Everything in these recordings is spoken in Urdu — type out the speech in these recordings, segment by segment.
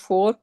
4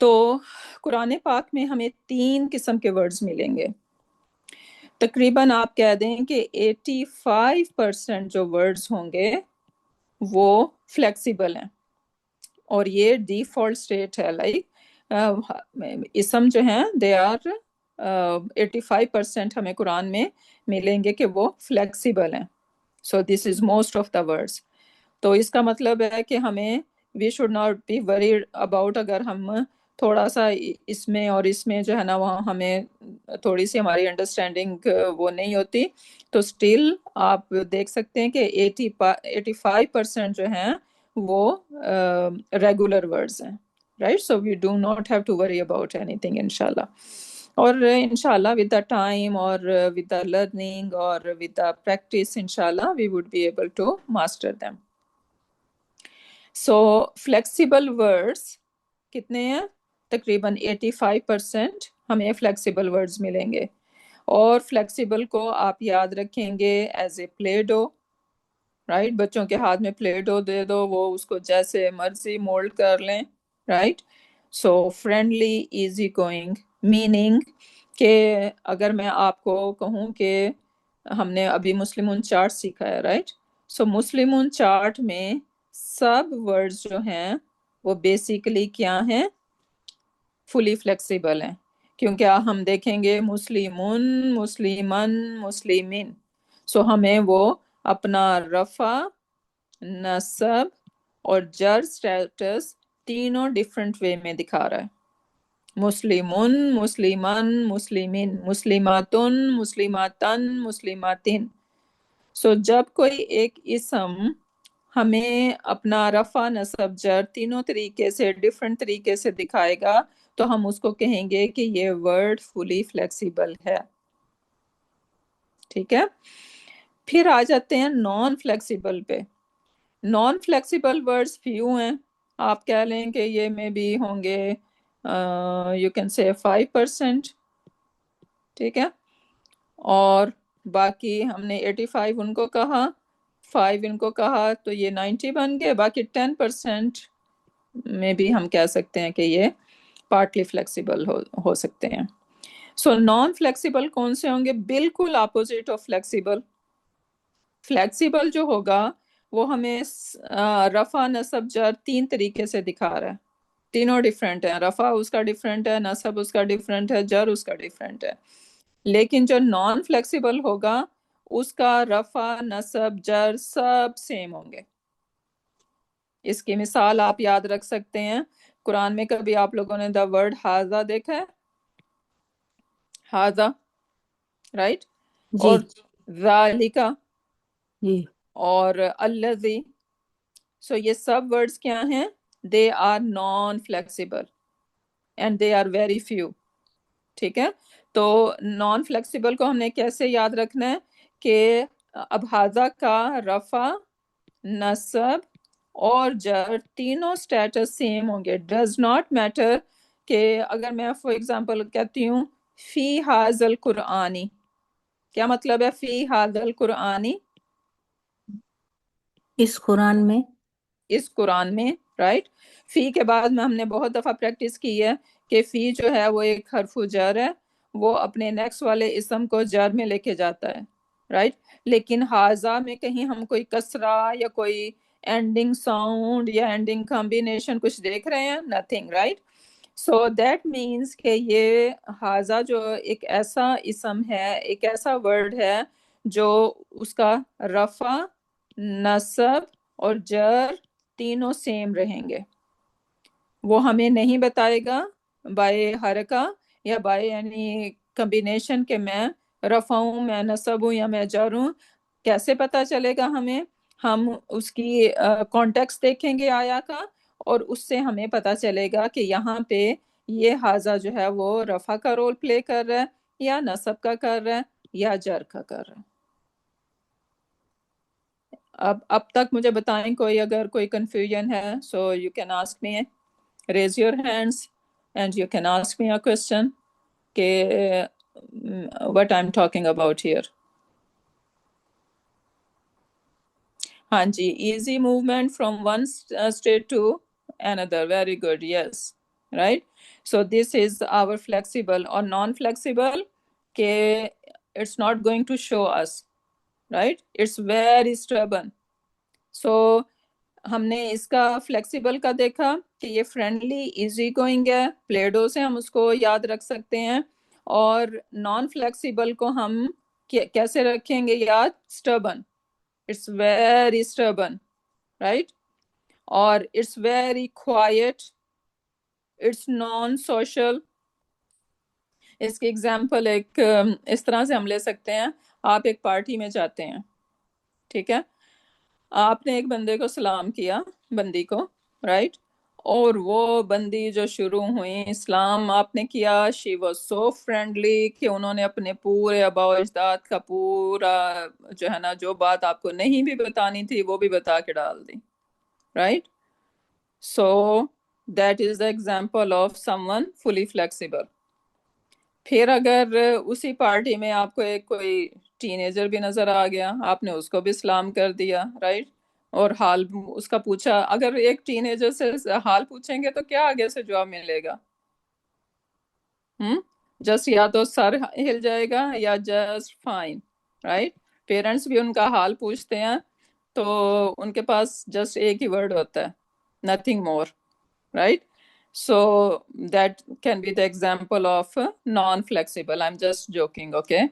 تو قرآن پاک میں ہمیں 3 قسم کے ورڈز ملیں گے. تقریباً آپ کہہ دیں کہ 85% جو ورڈز ہوں گے وہ فلیکسیبل ہیں، اور یہ ڈیفالٹ اسٹیٹ ہے. لائک اسم جو ہیں دے آر 85% ہمیں قرآن میں ملیں گے کہ وہ فلیکسیبل ہیں. So this is most of the words. تو اس کا مطلب ہے کہ ہمیں we should not be worried about اگر ہم تھوڑا سا اس میں اور اس میں جو ہے نا وہاں ہمیں تھوڑی سی ہماری انڈرسٹینڈنگ وہ نہیں ہوتی، تو اسٹل آپ دیکھ سکتے ہیں کہ 85% جو ہیں وہ ریگولر ورڈز ہیں. Right, so we do not have to worry about اینی تھنگ انشاءاللہ. اور انشاءاللہ ود دا ٹائم اور ود دا لرننگ اور ود دا پریکٹس انشاءاللہ we would be able to master them. So flexible words کتنے ہیں؟ تقریباً 85% ہمیں فلیکسیبل ورڈز ملیں گے. اور فلیکسیبل کو آپ یاد رکھیں گے as a play do. Right, بچوں کے ہاتھ میں پلے ڈو دے دو، وہ اس کو جیسے مرضی مولڈ کر لیں. رائٹ، سو فرینڈلی ایزی گوئنگ، میننگ کہ اگر میں آپ کو کہوں کہ ہم نے ابھی مسلمون چارٹ سیکھا ہے. رائٹ، سو مسلمون چارٹ میں سب ورڈز جو ہیں وہ بیسیکلی کیا ہیں؟ فلی فلیکسیبل ہیں. کیونکہ ہم دیکھیں گے مسلمون، مسلمن، مسلمین، سو ہمیں وہ اپنا رفع، نصب اور جر سٹیٹس تینوں ڈیفرنٹ وے میں دکھا رہا ہے. مسلمون، مسلمن، مسلمین، مسلماتن، مسلماتن، مسلماتن. سو جب کوئی ایک اسم ہمیں اپنا رفع، نصب، جر تینوں طریقے سے ڈیفرنٹ طریقے سے دکھائے گا تو ہم اس کو کہیں گے کہ یہ ورڈ فلی فلیکسیبل ہے. ٹھیک ہے، پھر آ جاتے ہیں نان فلیکسیبل پہ. نان فلیکسیبل ورڈز فیو ہیں. آپ کہہ لیں کہ یہ میں بھی ہوں گے یو کین سے 5%. ٹھیک ہے، اور باقی ہم نے 85 ان کو کہا، 5 ان کو کہا، تو یہ 90 بن گئے. باقی 10% میں بھی ہم کہہ سکتے ہیں کہ یہ پارٹلی فلیکسیبل ہو سکتے ہیں. سو نان فلیکسیبل کون سے ہوں گے؟ بالکل اپوزٹ آف فلیکسیبل. فلیکسیبل جو ہوگا وہ ہمیں رفع، نصب، جر 3 طریقے سے دکھا رہا ہے. تینوں ڈیفرنٹ ہیں، رفع اس کا ڈیفرنٹ ہے، نصب اس کا ڈیفرنٹ ہے، جر اس کا ڈیفرنٹ ہے. لیکن جو نان فلیکسیبل ہوگا اس کا رفع، نصب، جر سب سیم ہوں گے. اس کی مثال آپ یاد رکھ سکتے ہیں. قرآن میں کبھی آپ لوگوں نے دا ورڈ ہاذا دیکھا ہے؟ ہاذا، رائٹ، جی اور ذالکا جی اور الذی. سو یہ سب ورڈز کیا ہیں؟ They are non flexible and they are very few. ٹھیک ہے، تو نان فلیکسیبل کو ہم نے کیسے یاد رکھنا ہے کہ اب ہاذا کا رفع، نصب اور جر تینوں سٹیٹس سیم ہوں گے. ڈز ناٹ میٹر کہ اگر میں فور ایگزامپل کہتی ہوں فی ھذا القرآنی، کیا مطلب ہے فی ھذا القرآنی؟ اس قرآن میں. اس قرآن میں. رائٹ، فی کے بعد میں ہم نے بہت دفعہ پریکٹس کی ہے کہ فی جو ہے وہ ایک حرف جر ہے، وہ اپنے نیکسٹ والے اسم کو جر میں لے کے جاتا ہے. رائٹ، لیکن ہاذا میں کہیں ہم کوئی کسرہ یا کوئی اینڈنگ ساؤنڈ یا اینڈنگ کمبینیشن کچھ دیکھ رہے ہیں؟ Nothing. Right, so that means کہ یہ ہاذا جو ایک ایسا اسم ہے، ایک ایسا ورڈ ہے جو اس کا رفع، نصب اور جر تینوں سیم رہیں گے. وہ ہمیں نہیں بتائے گا بائے حرکہ یا بائے یعنی کمبینیشن کہ میں رفع ہوں، میں نصب ہوں یا میں جر ہوں. کیسے پتہ چلے گا ہمیں؟ ہم اس کی کانٹیکسٹ دیکھیں گے آیا کا، اور اس سے ہمیں پتہ چلے گا کہ یہاں پہ یہ ہاذا جو ہے وہ رفع کا رول پلے کر رہا ہے یا نصب کا کر رہا ہے یا جر کا کر رہا ہے. اب تک مجھے بتائیں کوئی اگر کوئی کنفیوژن ہے. So you can ask me, raise your hands and you can ask me a question کہ what I'm talking about here. ہاں جی، easy movement from one state to another. Very good, yes. right? So this is our flexible. or non-flexible کہ it's not going to show us, right? It's very stubborn. So ہم نے اس کا فلیکسیبل کا دیکھا کہ یہ فرینڈلی ایزی گوئنگ ہے، پلیڈو سے ہم اس کو یاد رکھ سکتے ہیں. اور نان فلیکسیبل کو ہم کیسے رکھیں گے یاد؟ Stubborn, it's very stubborn, right? اور it's very quiet, it's non social. اس کی ایگزامپل ایک اس طرح سے ہم لے سکتے ہیں. آپ ایک پارٹی میں جاتے ہیں، ٹھیک ہے، آپ نے ایک بندے کو سلام کیا، بندی کو، رائٹ؟ اور وہ بندی جو شروع ہوئی اسلام آپ نے کیا، شی واز سو فرینڈلی کہ انہوں نے اپنے پورے آباء و اجداد کا پورا جو ہے نا، جو بات آپ کو نہیں بھی بتانی تھی وہ بھی بتا کے ڈال دی، right? So that is the example of someone فلی فلیکسیبل. پھر اگر اسی پارٹی میں آپ کو ایک کوئی ٹین ایجر بھی نظر آ گیا، آپ نے اس کو بھی سلام کر دیا، رائٹ؟ اور حال اس کا پوچھا. اگر ایک ٹین ایجر سے حال پوچھیں گے تو کیا آگے سے جواب ملے گا؟ جسٹ یا تو سر ہل جائے گا یا جسٹ فائن، رائٹ؟ پیرنٹس بھی ان کا حال پوچھتے ہیں تو ان کے پاس جسٹ ایک ہی ورڈ ہوتا ہے، nothing more, right? So that can be the example of non-flexible. I'm just joking, okay?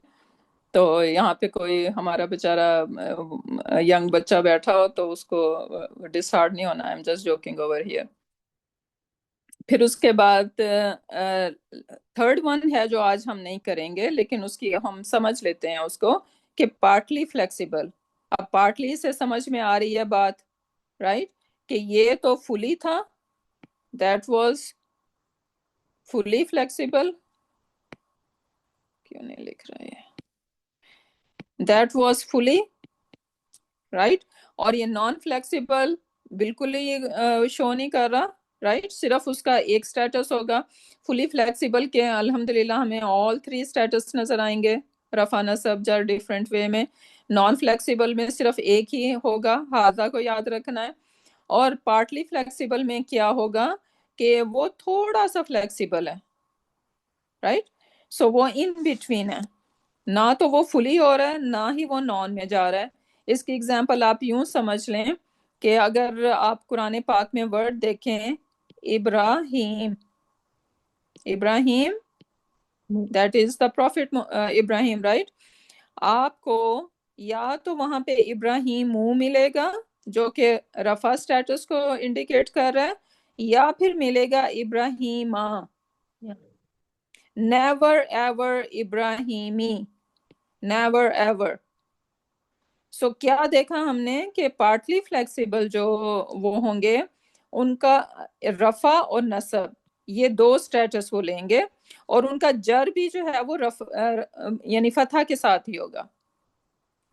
تو یہاں پہ کوئی ہمارا بیچارہ ینگ بچہ بیٹھا ہو تو اس کو ڈسہارڈ نہیں ہونا. I'm just joking over here. پھر اس کے بعد تھرڈ ون ہے جو آج ہم نہیں کریں گے، لیکن اس کی ہم سمجھ لیتے ہیں اس کو، کہ پارٹلی فلیکسیبل. اب پارٹلی سے سمجھ میں آ رہی ہے بات، رائٹ؟ کہ یہ تو فلی تھا، that was fully flexible. کیوں نہیں لکھ رہا ہے؟ that was fully, right؟ اور یہ نان فلیکسیبل بالکل ہی شو نہیں کر رہا، رائٹ؟ صرف اس کا ایک سٹیٹس ہوگا. فلی فلیکسیبل کے الحمدللہ ہمیں all three سٹیٹس نظر آئیں گے، رفع نصب جر ڈیفرنٹ وے میں. نان فلیکسیبل میں صرف ایک ہی ہوگا، ہاضا کو یاد رکھنا ہے. اور پارٹلی فلیکسیبل میں کیا ہوگا کہ وہ تھوڑا سا فلیکسیبل ہے، رائٹ؟ سو وہ ان بٹوین ہے، نہ تو وہ فلی ہو رہا ہے نہ ہی وہ نان میں جا رہا ہے. اس کی ایگزامپل آپ یوں سمجھ لیں کہ اگر آپ قرآن پاک میں ورڈ دیکھیں Ibrahim, Ibrahim that is the prophet Ibrahim, right? آپ کو یا تو وہاں پہ ابراہیم ملے گا جو کہ رفع سٹیٹس کو انڈیکیٹ کر رہا ہے، یا پھر ملے گا ابراہیمہ. نیور ایور ابراہیمی، نیور ایور. سو کیا دیکھا ہم نے کہ پارٹلی فلیکسیبل جو وہ ہوں گے ان کا رفع اور نصب یہ دو سٹیٹس وہ لیں گے، اور ان کا جر بھی جو ہے وہ یعنی فتح کے ساتھ ہی ہوگا.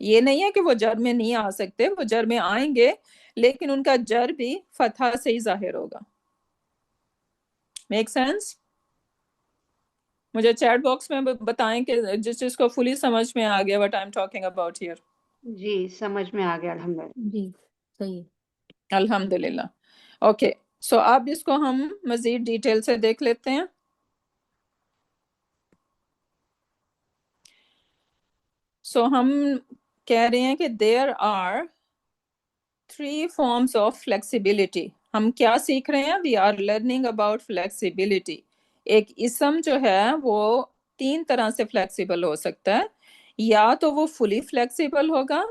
یہ نہیں ہے کہ وہ جر میں نہیں آ سکتے، وہ جر میں آئیں گے، لیکن ان کا جر بھی فتح سے ہی ظاہر ہوگا. Make sense? مجھے چیٹ باکس میں بتائیں کہ جس چیز کو فلی سمجھ میں آ گیا what I'm talking about here. جی سمجھ میں آ گیا الحمدللہ. جی صحیح. الحمدللہ. اوکے، سو اب اس کو ہم مزید ڈیٹیل سے دیکھ لیتے ہیں. سو ہم کہہ رہے ہیں کہ there are three forms of flexibility. ہم کیا سیکھ رہے ہیں؟ we are learning about flexibility. ایک اسم جو ہے وہ تین طرح سے فلیکسیبل ہو سکتا ہے. یا تو وہ فلی فلیکسیبل ہوگا،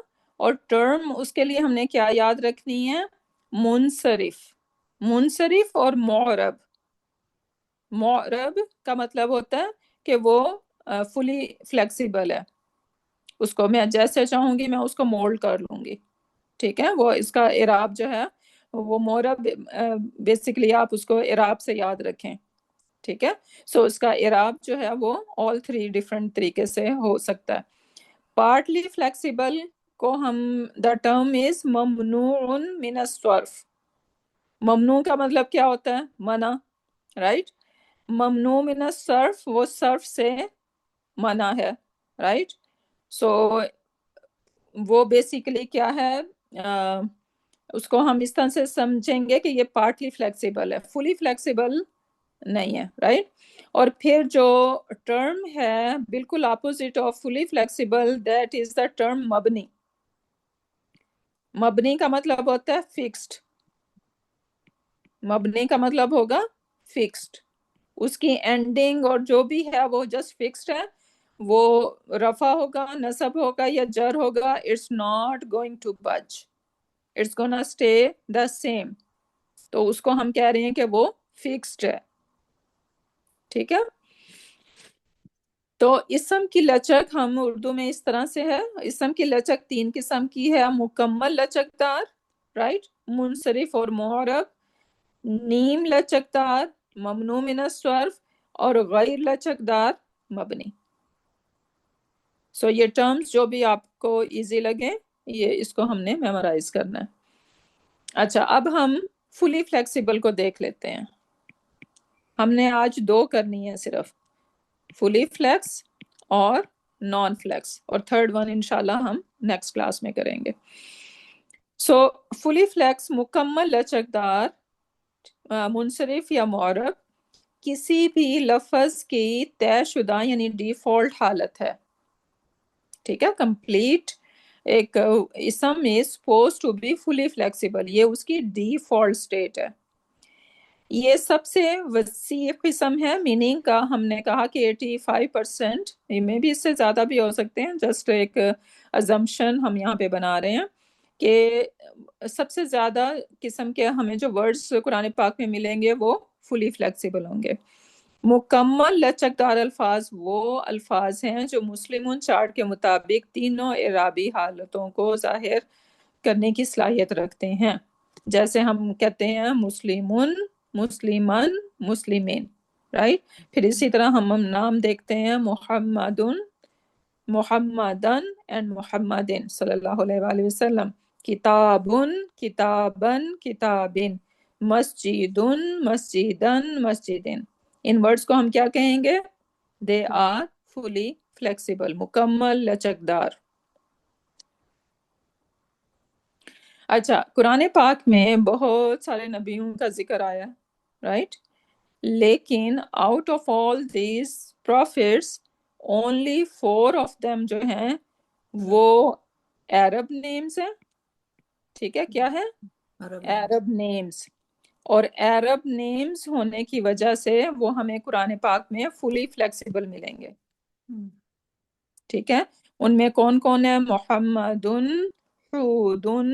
اور ٹرم اس کے لیے ہم نے کیا یاد رکھنی ہے؟ منصرف. منصرف اور معرب. معرب کا مطلب ہوتا ہے کہ وہ فلی فلیکسیبل ہے، اس کو میں جیسے چاہوں گی میں اس کو مولڈ کر لوں گی، ٹھیک ہے؟ وہ اس کا اعراب جو ہے وہ معرب بیسیکلی آپ اس کو اعراب سے یاد رکھیں، ٹھیک ہے؟ سو اس کا اعراب جو ہے وہ all three ڈفرینٹ طریقے سے ہو سکتا ہے. پارٹلی فلیکسیبل کو ہم دا ٹرم از ممنوع من الصرف. ممنوع کا مطلب کیا ہوتا ہے؟ منع، رائٹ؟ ممنوع من الصرف وہ صرف سے منع ہے، رائٹ؟ سو وہ بیسیکلی کیا ہے، اس کو ہم اس طرح سے سمجھیں گے کہ یہ پارٹلی فلیکسیبل ہے. فلی فلیکسیبل نہیں ہے، رائٹ. اور پھر جو ٹرم ہے بالکل opposite of fully flexible, that is the term مبنی. مبنی کا مطلب ہوتا ہے فکسڈ. مبنی کا مطلب ہوگا فکسڈ، اس کی اینڈنگ اور جو بھی ہے وہ جسٹ فکسڈ ہے. وہ رفع ہوگا، نصب ہوگا یا جر ہوگا، it's not going to budge, it's gonna stay the same. تو اس کو ہم کہہ رہے ہیں کہ وہ فکسڈ ہے. ٹھیک ہے. تو اسم کی لچک ہم اردو میں اس طرح سے ہے. اسم کی لچک 3 قسم کی ہے: مکمل لچکدار، رائٹ، منصرف اور معرب، نیم لچکدار، ممنوع من الصرف، اور غیر لچکدار مبنی. سو یہ ٹرمز جو بھی آپ کو ایزی لگیں، یہ اس کو ہم نے میمورائز کرنا ہے. اچھا، اب ہم فلی فلیکسیبل کو دیکھ لیتے ہیں. ہم نے آج 2 کرنی ہے صرف، فلی فلیکس اور نان فلیکس، اور تھرڈ ون انشاءاللہ ہم نیکسٹ کلاس میں کریں گے. سو فلی فلیکس مکمل لچکدار، منصرف یا معرب، کسی بھی لفظ کی طے شدہ یعنی ڈیفالٹ حالت ہے. ٹھیک ہے. کمپلیٹ ایک اسم is supposed to be fully flexible، یہ اس کی ڈیفالٹ سٹیٹ ہے. یہ سب سے وسیع قسم ہے. میننگ کا ہم نے کہا کہ 85%، میں بھی اس سے زیادہ بھی ہو سکتے ہیں، جسٹ ایک ازمپشن ہم یہاں پہ بنا رہے ہیں کہ سب سے زیادہ قسم کے ہمیں جو ورڈز قرآن پاک میں ملیں گے وہ فلی فلیکسیبل ہوں گے. مکمل لچکدار الفاظ وہ الفاظ ہیں جو مسلمون چارٹ کے مطابق تینوں اعرابی حالتوں کو ظاہر کرنے کی صلاحیت رکھتے ہیں. جیسے ہم کہتے ہیں مسلمون، مسلمان، مسلمین، رائٹ. پھر اسی طرح ہم نام دیکھتے ہیں محمدن، محمدن اینڈ محمدن صلی اللہ علیہ وآلہ وسلم. کتابن، کتابن، کتابن. مسجدن، مسجدن، مسجدن. ان ورڈز کو ہم کیا کہیں گے؟ دے آر فلی فلیکسیبل، مکمل لچکدار. اچھا، قرآن پاک میں بہت سارے نبیوں کا ذکر آیا، رائٹ. لیکن out of all these prophets only 4 of them جو ہیں وہ عرب نیمز ہیں. ٹھیک ہے. کیا ہے؟ عرب نیمز. اور عرب نیمز ہونے کی وجہ سے وہ ہمیں قرآن پاک میں فلی فلیکسیبل ملیں گے. ٹھیک ہے. ان میں کون کون ہے؟ محمدن، حودن،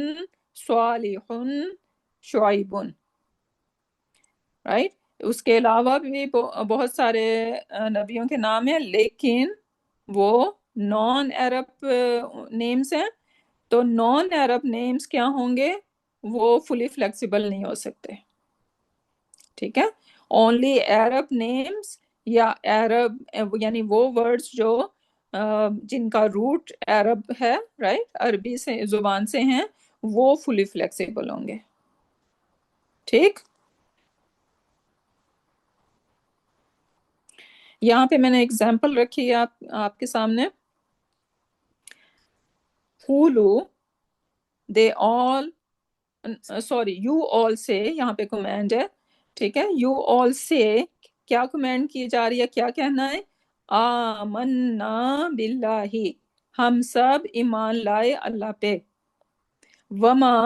صالحن، شعیبن، رائٹ. اس کے علاوہ بھی بہت سارے نبیوں کے نام ہیں، لیکن وہ نان عرب نیمز ہیں. تو نان عرب نیمز کیا ہوں گے؟ وہ فلی فلیکسیبل نہیں ہو سکتے. ٹھیک ہے. اونلی عرب نیمز یا عرب یعنی وہ ورڈز جو جن کا روٹ عرب ہے، رائٹ، عربی سے زبان سے ہیں، وہ فلی فلیکسیبل ہوں گے. ٹھیک. یہاں پہ میں نے ایگزامپل رکھی ہے آپ کے سامنے. قولو، دے آل، سوری، یو آل سے، یہاں پہ کمانڈ ہے. ٹھیک ہے. یو آل سے کیا کمانڈ کی جا رہی ہے؟ کیا کہنا ہے؟ آمنا باللہ، ہم سب ایمان لائے اللہ پہ. وما،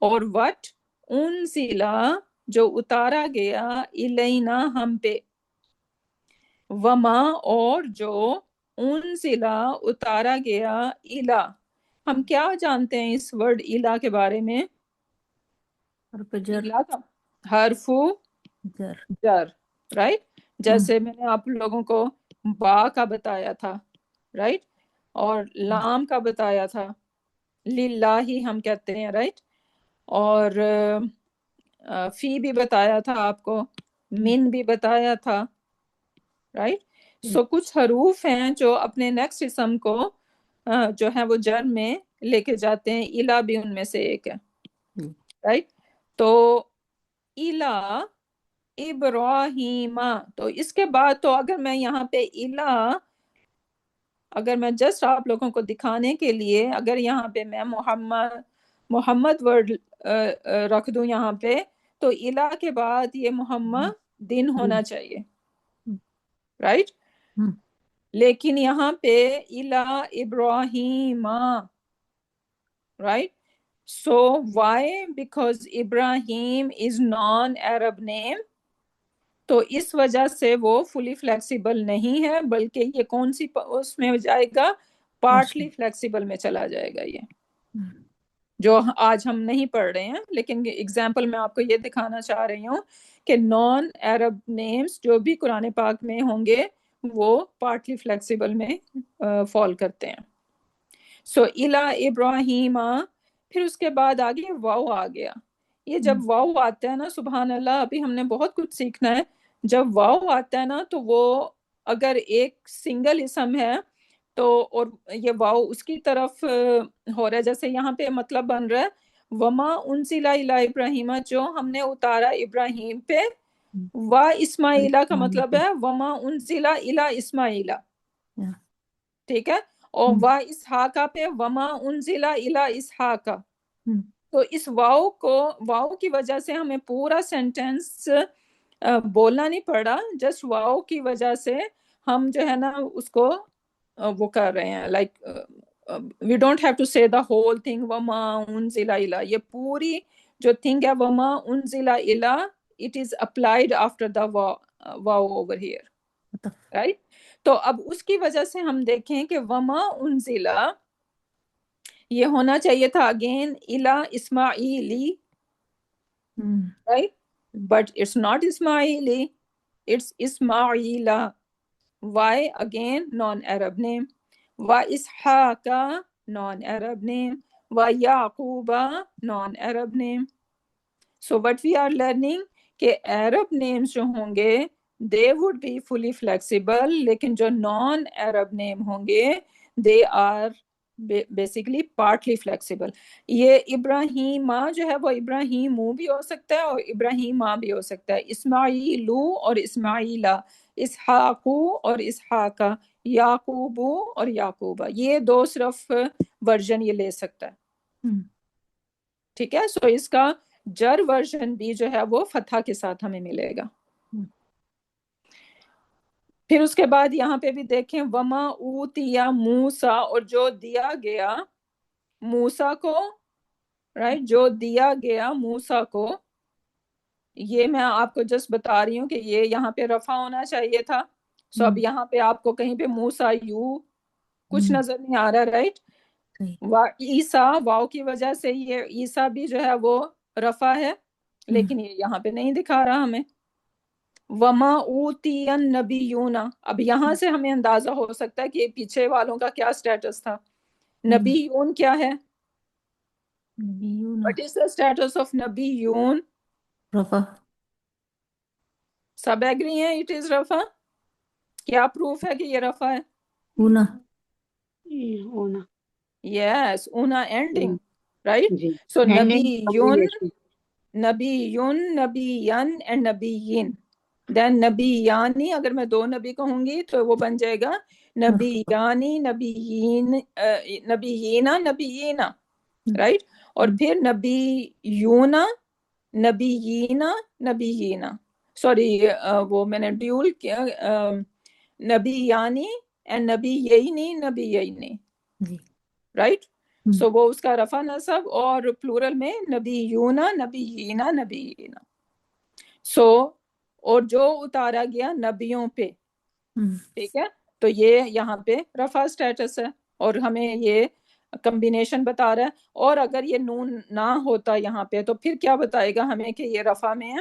اور وٹ، انزلا، جو اتارا گیا، الینا، ہم پہ. وما، اور جو، انزلا، اتارا گیا، الا. ہم کیا جانتے ہیں اس ورڈ الا کے بارے میں؟ الا کا حرف جر، رائٹ. جیسے میں نے آپ لوگوں کو با کا بتایا تھا، رائٹ، اور لام کا بتایا تھا، للہ ہم کہتے ہیں، رائٹ. اور فی بھی بتایا تھا آپ کو، من بھی بتایا تھا، رائٹ. سو کچھ حروف ہیں جو اپنے نیکسٹ اسم کو جو ہے وہ جر میں لے کے جاتے ہیں. الا بھی ان میں سے ایک ہے، رائٹ. تو الا ابراہیم، تو اس کے بعد تو اگر میں یہاں پہ الا، اگر میں جسٹ آپ لوگوں کو دکھانے کے لیے اگر یہاں پہ میں محمد ورڈ رکھ دوں یہاں پہ، تو الا کے بعد یہ محمد دن ہونا چاہیے، ہم، رائٹ. ہم، لیکن یہاں پہ الا ابراہیم، right. So why? Because Ibrahim is naan Arab نیم، تو اس وجہ سے وہ فلی فلیکسیبل نہیں ہے، بلکہ یہ کون سی اس میں جائے گا؟ پارٹلی فلیکسیبل میں چلا جائے گا. یہ ہم، جو آج ہم نہیں پڑھ رہے ہیں، لیکن ایگزامپل میں آپ کو یہ دکھانا چاہ رہی ہوں کہ نان عرب نیمز جو بھی قرآن پاک میں ہوں گے وہ پارٹلی فلیکسیبل میں فال کرتے ہیں. سو الا ابراہیم، پھر اس کے بعد آگے واو آ گیا. یہ جب واو آتا ہے نا، سبحان اللہ، ابھی ہم نے بہت کچھ سیکھنا ہے. جب واو آتا ہے نا تو وہ اگر ایک سنگل اسم ہے تو، اور یہ واو اس کی طرف ہو رہا ہے، جیسے یہاں پہ مطلب بن رہا ہے وما انزل الی ابراہیم، جو ہم نے اتارا ابراہیم پہ. و اسماعیلہ کا مطلب ہے وما انزل الی اسماعیلہ، ٹھیک ہے. اور و اسحاقہ پہ وما انزل الی اسحاقہ. تو اس واو کی وجہ سے ہمیں پورا سینٹینس بولنا نہیں پڑا، جسٹ واو کی وجہ سے ہم جو ہے نا اس کو وہ کر رہے ہیں، like we don't have to say the whole thing وما انزل الی. یہ پوری جو تھنگ ہے وما انزل الی، it is applied after the wow over here, right. تو اب اس کی وجہ سے ہم دیکھیں کہ وما انزلہ یہ ہونا چاہیے تھا اگین الا Ismaili, right. But it's not Ismaili, it's Ismaila. Why? Again non Arab name. و اسحاق نان عرب نیم. و Yaqub non Arab name. So what we are learning کہ عرب نیمز جو ہوں گے they would be fully flexible، لیکن جو نان عرب نیم ہوں گے they are basically partly flexible. یہ ابراہیمہ جو ہے وہ ابراہیمو بھی ہو سکتا ہے اور ابراہیمہ بھی ہو سکتا ہے، اسماعیلو اور اسماعیلہ، اسحاقو اور اسحاقہ، یعقوبو اور یعقوبہ. یہ دو صرف ورژن یہ لے سکتا ہے، ٹھیک ہے. سو اس کا جر ورژن بھی جو ہے وہ فتحہ کے ساتھ ہمیں ملے گا. پھر اس کے بعد یہاں پہ بھی دیکھیں وما اوتیا موسیٰ، اور جو دیا گیا موسیٰ کو، رائٹ، جو دیا گیا موسیٰ کو. یہ میں آپ کو جسٹ بتا رہی ہوں کہ یہ یہاں پہ رفع ہونا چاہیے تھا. سو اب یہاں پہ آپ کو کہیں پہ موسیٰ یو کچھ نظر نہیں آ رہا، رائٹ. عیسیٰ، واو کی وجہ سے یہ عیسیٰ بھی جو ہے وہ رفع ہے، لیکن یہ یہاں پہ نہیں دکھا رہا ہمیں. وما اوتی النبیون، اب یہاں سے ہمیں اندازہ ہو سکتا ہے کہ پیچھے والوں کا کیا سٹیٹس تھا. نبیون کیا ہے؟ What is the status of نبیون؟ رفع. سب ایگری ہیں اٹ از رفع؟ کیا پروف ہے کہ یہ رفع ہے؟ اونا. ہونا. یس، اونا اینڈنگ، رائٹ. جی. سو Ending نبیون، abbreviation. نبیون، نبیین اینڈ نبیین. دین نبیانی، اگر میں دو نبی کہوں گی تو وہ بن جائے گا نبیانی، نبیین، نبیینا، نبیینا، رائٹ. اور پھر نبیونا، نبیینا، نبیینا. سوری، وہ میں نے ڈیول کیا، نبیانی اینڈ نبیینی، نبیینی، رائٹ. سو وہ اس کا رفع نصب، اور پلورل میں نبیونا، نبیینا، نبیینا. سو اور جو اتارا گیا نبیوں پہ، ٹھیک ہے. تو یہ یہاں پہ رفع سٹیٹس ہے، اور ہمیں یہ کمبینیشن بتا رہا ہے. اور اگر یہ نون نہ ہوتا یہاں پہ تو پھر کیا بتائے گا ہمیں کہ یہ رفع میں ہے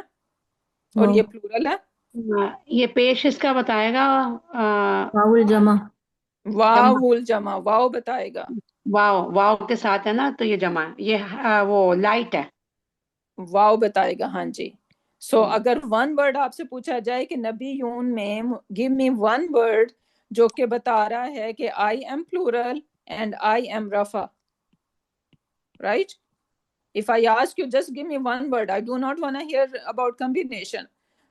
اور یہ پلورل ہے؟ یہ پیش اس کا بتائے گا واو الجمع. واو الجمع، واو بتائے گا. واو، واو کے ساتھ ہے نا، تو یہ جمع ہے. یہ وہ لائٹ ہے. واو بتائے گا، ہاں جی. سو اگر ون ورڈ آپ سے پوچھا جائے کہ نبی یون میں گیو می ون ورڈ جو کہ بتا رہا ہے کہ I am plural and I am رفع، right. If I ask you just give me one word, I do not want to hear about combination.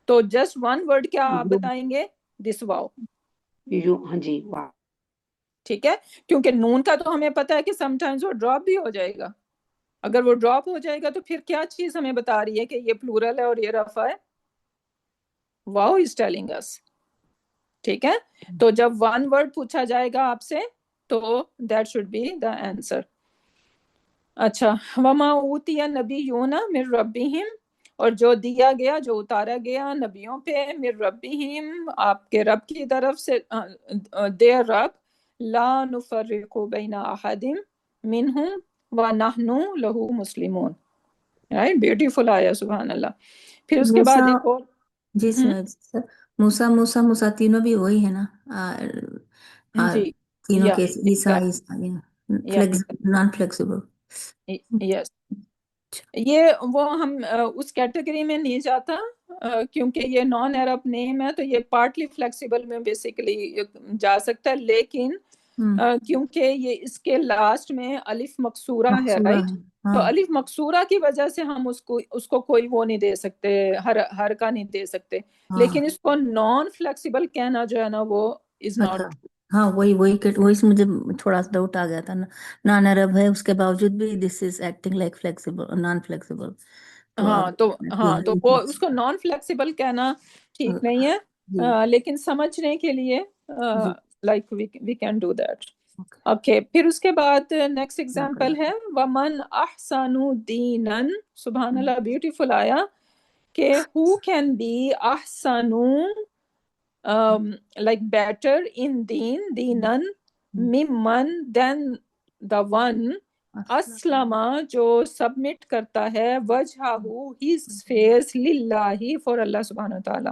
تو just one word کیا آپ بتائیں گے؟ this wow. ہاں جی، واو. ٹھیک ہے، کیونکہ نون کا تو ہمیں پتا ہے کہ سم ٹائمز وہ ڈراپ بھی ہو جائے گا. اگر وہ ڈراپ ہو جائے گا تو پھر کیا چیز ہمیں بتا رہی ہے کہ یہ پلورل ہے اور یہ رفع ہے؟ واو از ٹیلنگ اس. ٹھیک ہے, تو جب ون ورڈ پوچھا جائے گا آپ سے تو that should be the answer. اچھا, وما اوتی نبیون من ربہم, اور جو دیا گیا, جو اتارا گیا نبیوں پہ, من ربہم آپ کے رب کی طرف سے, دیر رب, لا نفرق بین احد منہم ونحن لہ مسلمون. رائٹ, بیوٹیفل آیا, سبحان اللہ. پھر اس کے بعد موسیٰ، ایک اور. جی سر، موسیٰ تینوں بھی وہی ہے نا؟ جی, تینوں یا کے عیسیٰ ایگزیکٹ, یا نان فلیکسیبل. یس. یہ وہ ہم اس کیٹیگری میں نہیں جاتا کیونکہ یہ نان عرب نیم ہے, تو یہ پارٹلی فلیکسیبل میں بیسیکلی جا سکتا ہے, لیکن کیونکہ یہ اس کے لاسٹ میں الف مقصورہ ہے, مقصورہ رائٹ, ہے، تو ہاں الف مقصورہ کی وجہ سے ہم اس کو کوئی وہ نہیں دے سکتے, ہر کا نہیں دے سکتے. ہاں. لیکن اس کو نان فلیکسیبل کہنا جو ہے نا وہ از اچھا، ناٹ. ہاں وہی سے مجھے تھوڑا سا ڈاؤٹ آ گیا تھا نا. نان عرب ہے اس کے باوجود بھی this is acting like flexible, non flexible. تو اب تو وہ اس کو نان فلیکسیبل کہنا ٹھیک نہیں ہے, جی لیکن سمجھنے کے لیے جی like we can do that. Okay. Okay, پھر اس کے بعد نیکسٹ ایگزامپل ہے ومن احسن دینا. سبحان اللہ, بیوٹیفل آیا کہ who can be Ahsan like better in دینا ممن than the one اسلم جو سبمٹ کرتا ہے وجہہ his face للہ for اللہ سبحانہ وتعالی.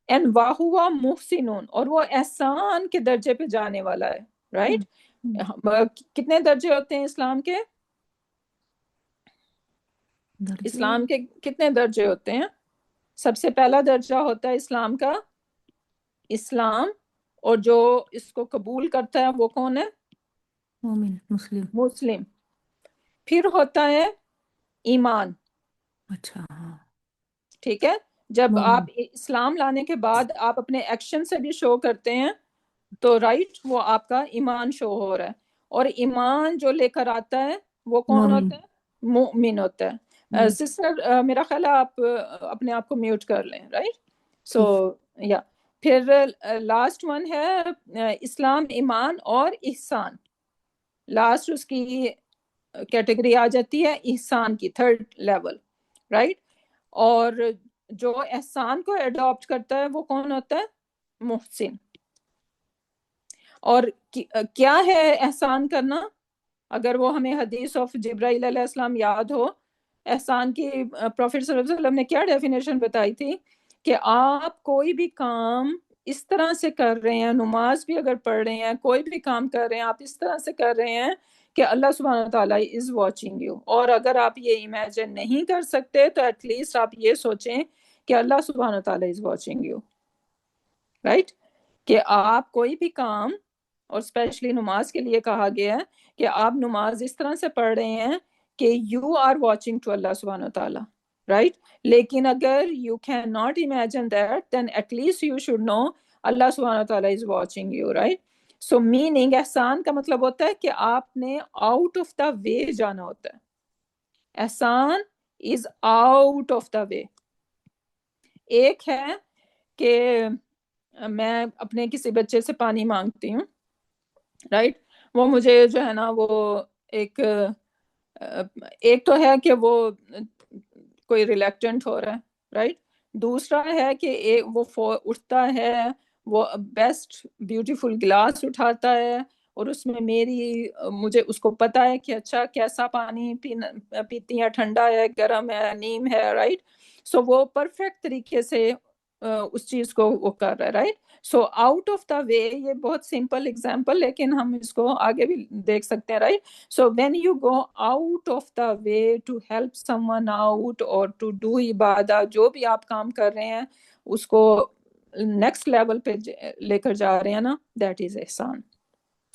اینڈ واہوا محسنون, اور وہ احسان کے درجے پہ جانے والا ہے, رائٹ. کتنے درجے ہوتے ہیں اسلام کے؟ اسلام کے کتنے درجے ہوتے ہیں؟ سب سے پہلا درجہ ہوتا ہے اسلام کا اسلام, اور جو اس کو قبول کرتا ہے وہ کون ہے؟ مومن، مسلم. پھر ہوتا ہے ایمان. اچھا ہاں. ٹھیک ہے, جب مومن. آپ اسلام لانے کے بعد آپ اپنے ایکشن سے بھی شو کرتے ہیں تو رائٹ, وہ آپ کا ایمان شو ہو رہا ہے. اور ایمان جو لے کر آتا ہے وہ کون مومن. ہوتا ہے؟ مومن ہوتا ہے. سسٹر میرا خیال ہے آپ اپنے آپ کو میوٹ کر لیں, رائٹ. سو یا پھر لاسٹ ون ہے اسلام, ایمان اور احسان. لاسٹ اس کی کیٹیگری آ جاتی ہے احسان کی, تھرڈ لیول, رائٹ. اور جو احسان کو اڈاپٹ کرتا ہے وہ کون ہوتا ہے؟ محسن. اور کیا ہے احسان کرنا؟ اگر وہ ہمیں حدیث آف جبرائیل علیہ السلام یاد ہو, احسان کی پروفیٹ صلی اللہ علیہ وسلم نے کیا ڈیفینیشن بتائی تھی کہ آپ کوئی بھی کام اس طرح سے کر رہے ہیں, نماز بھی اگر پڑھ رہے ہیں, کوئی بھی کام کر رہے ہیں, آپ اس طرح سے کر رہے ہیں کہ اللہ سبحانہ وتعالیٰ از واچنگ یو. اور اگر آپ یہ امیجن نہیں کر سکتے تو ایٹ لیسٹ آپ یہ سوچیں کہ اللہ سبحانہ وتعالیٰ از واچنگ یو, رائٹ. کہ آپ کوئی بھی کام, اور اسپیشلی نماز کے لیے کہا گیا ہے کہ آپ نماز اس طرح سے پڑھ رہے ہیں کہ یو آر واچنگ ٹو اللہ سبحانہ وتعالیٰ, رائٹ. لیکن اگر you can not imagine that then at least you should know اللہ سبحانہ وتعالیٰ is watching you, right. So meaning احسان کا مطلب ہوتا ہے کہ آپ نے آؤٹ آف دا وے جانا ہوتا ہے. احسان از آؤٹ آف دا وے. ایک ہے کہ میں اپنے کسی بچے سے پانی مانگتی ہوں, رائٹ. وہ مجھے جو ہے نا وہ ایک تو ہے کہ وہ کوئی ریلیکٹنٹ ہو رہا ہے, رائٹ. دوسرا ہے کہ وہ اٹھتا ہے, وہ بیسٹ بیوٹیفل گلاس اٹھاتا ہے, اور اس میں مجھے اس کو پتا ہے کہ اچھا کیسا پانی پیتی ہے, ٹھنڈا ہے, گرم ہے, نیم ہے, رائٹ. سو وہ پرفیکٹ طریقے سے اس چیز کو وہ کر رہا ہے, right. So out of the way, یہ بہت سمپل ایگزامپل, لیکن ہم اس کو آگے بھی دیکھ سکتے ہیں, right. So when you go out of the way to help someone out اور ٹو ڈو عبادہ, جو بھی آپ کام کر رہے ہیں اس کو نیکسٹ لیول پہ لے کر جا رہے ہیں نا, دیٹ از احسان,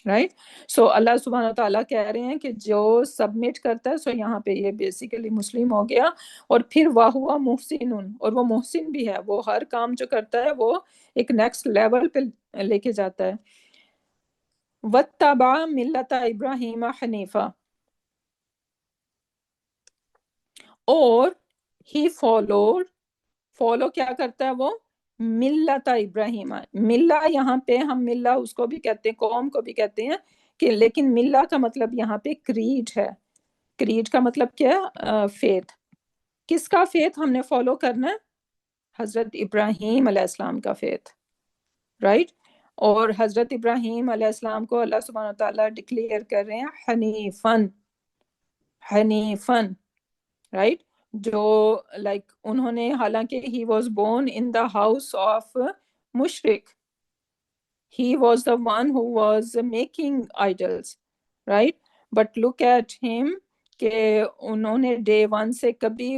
رائٹ. سو اللہ سبحانہ وتعالیٰ کہہ رہے ہیں کہ جو سبمٹ کرتا ہے, سو یہاں پہ یہ بیسیکلی مسلم ہو گیا. اور پھر واہوا محسن, اور وہ محسن بھی ہے, وہ ہر کام جو کرتا ہے وہ ایک نیکسٹ لیول پہ لے کے جاتا ہے. وَاتَّبَعَ مِلَّةَ إِبْرَاهِيمَ حَنِيفًا, اور he followed فالو کیا کرتا ہے وہ؟ ملت ابراہیم. ملا یہاں پہ ہم ملا اس کو بھی کہتے ہیں، قوم کو بھی کہتے ہیں کہ، لیکن ملا کا مطلب یہاں پہ کریڈ ہے. کریڈ کا مطلب کیا ہے؟ فیتھ. کس کا فیتھ ہم نے فالو کرنا ہے؟ حضرت ابراہیم علیہ السلام کا فیتھ، رائٹ. اور حضرت ابراہیم علیہ السلام کو اللہ سبحانہ وتعالیٰ ڈکلیئر کر رہے ہیں حنیفن. حنیفن، رائٹ. جو لائک انہوں نے، حالانکہ he was born in the house of مشرک، he was the one who was making idols, right? But look at him کہ انہوں نے ڈے ون سے کبھی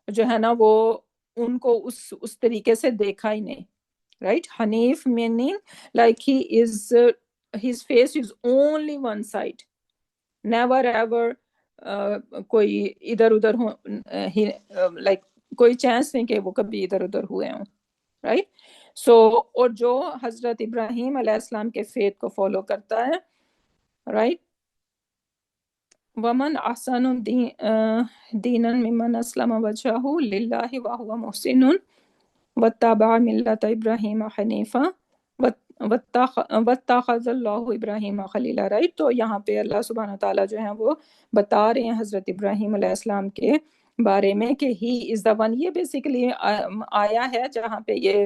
جو ہے نا وہ ان کو اس طریقے سے دیکھا ہی نہیں، right? Hanif meaning like he is his face is only one side, never ever کوئی ادھر ادھر ہو، لائک کوئی چانس نہیں کہ وہ کبھی ادھر ادھر ہوئے ہوں، رائٹ. سو اور جو حضرت ابراہیم علیہ السلام کے فیتھ کو فالو کرتا ہے، رائٹ. ومن احسن دینا ممن اسلم وجهه للہ وهو محسن واتبع ملت ابراہیم حنیفا واتخذ اللہ ابراہیم خلیلا، رائٹ. تو یہاں پہ اللہ سبحانہ تعالیٰ جو ہے وہ بتا رہے ہیں حضرت ابراہیم علیہ السلام کے بارے میں کہ ہی از دا ون. یہ بیسیکلی آیا ہے جہاں پہ یہ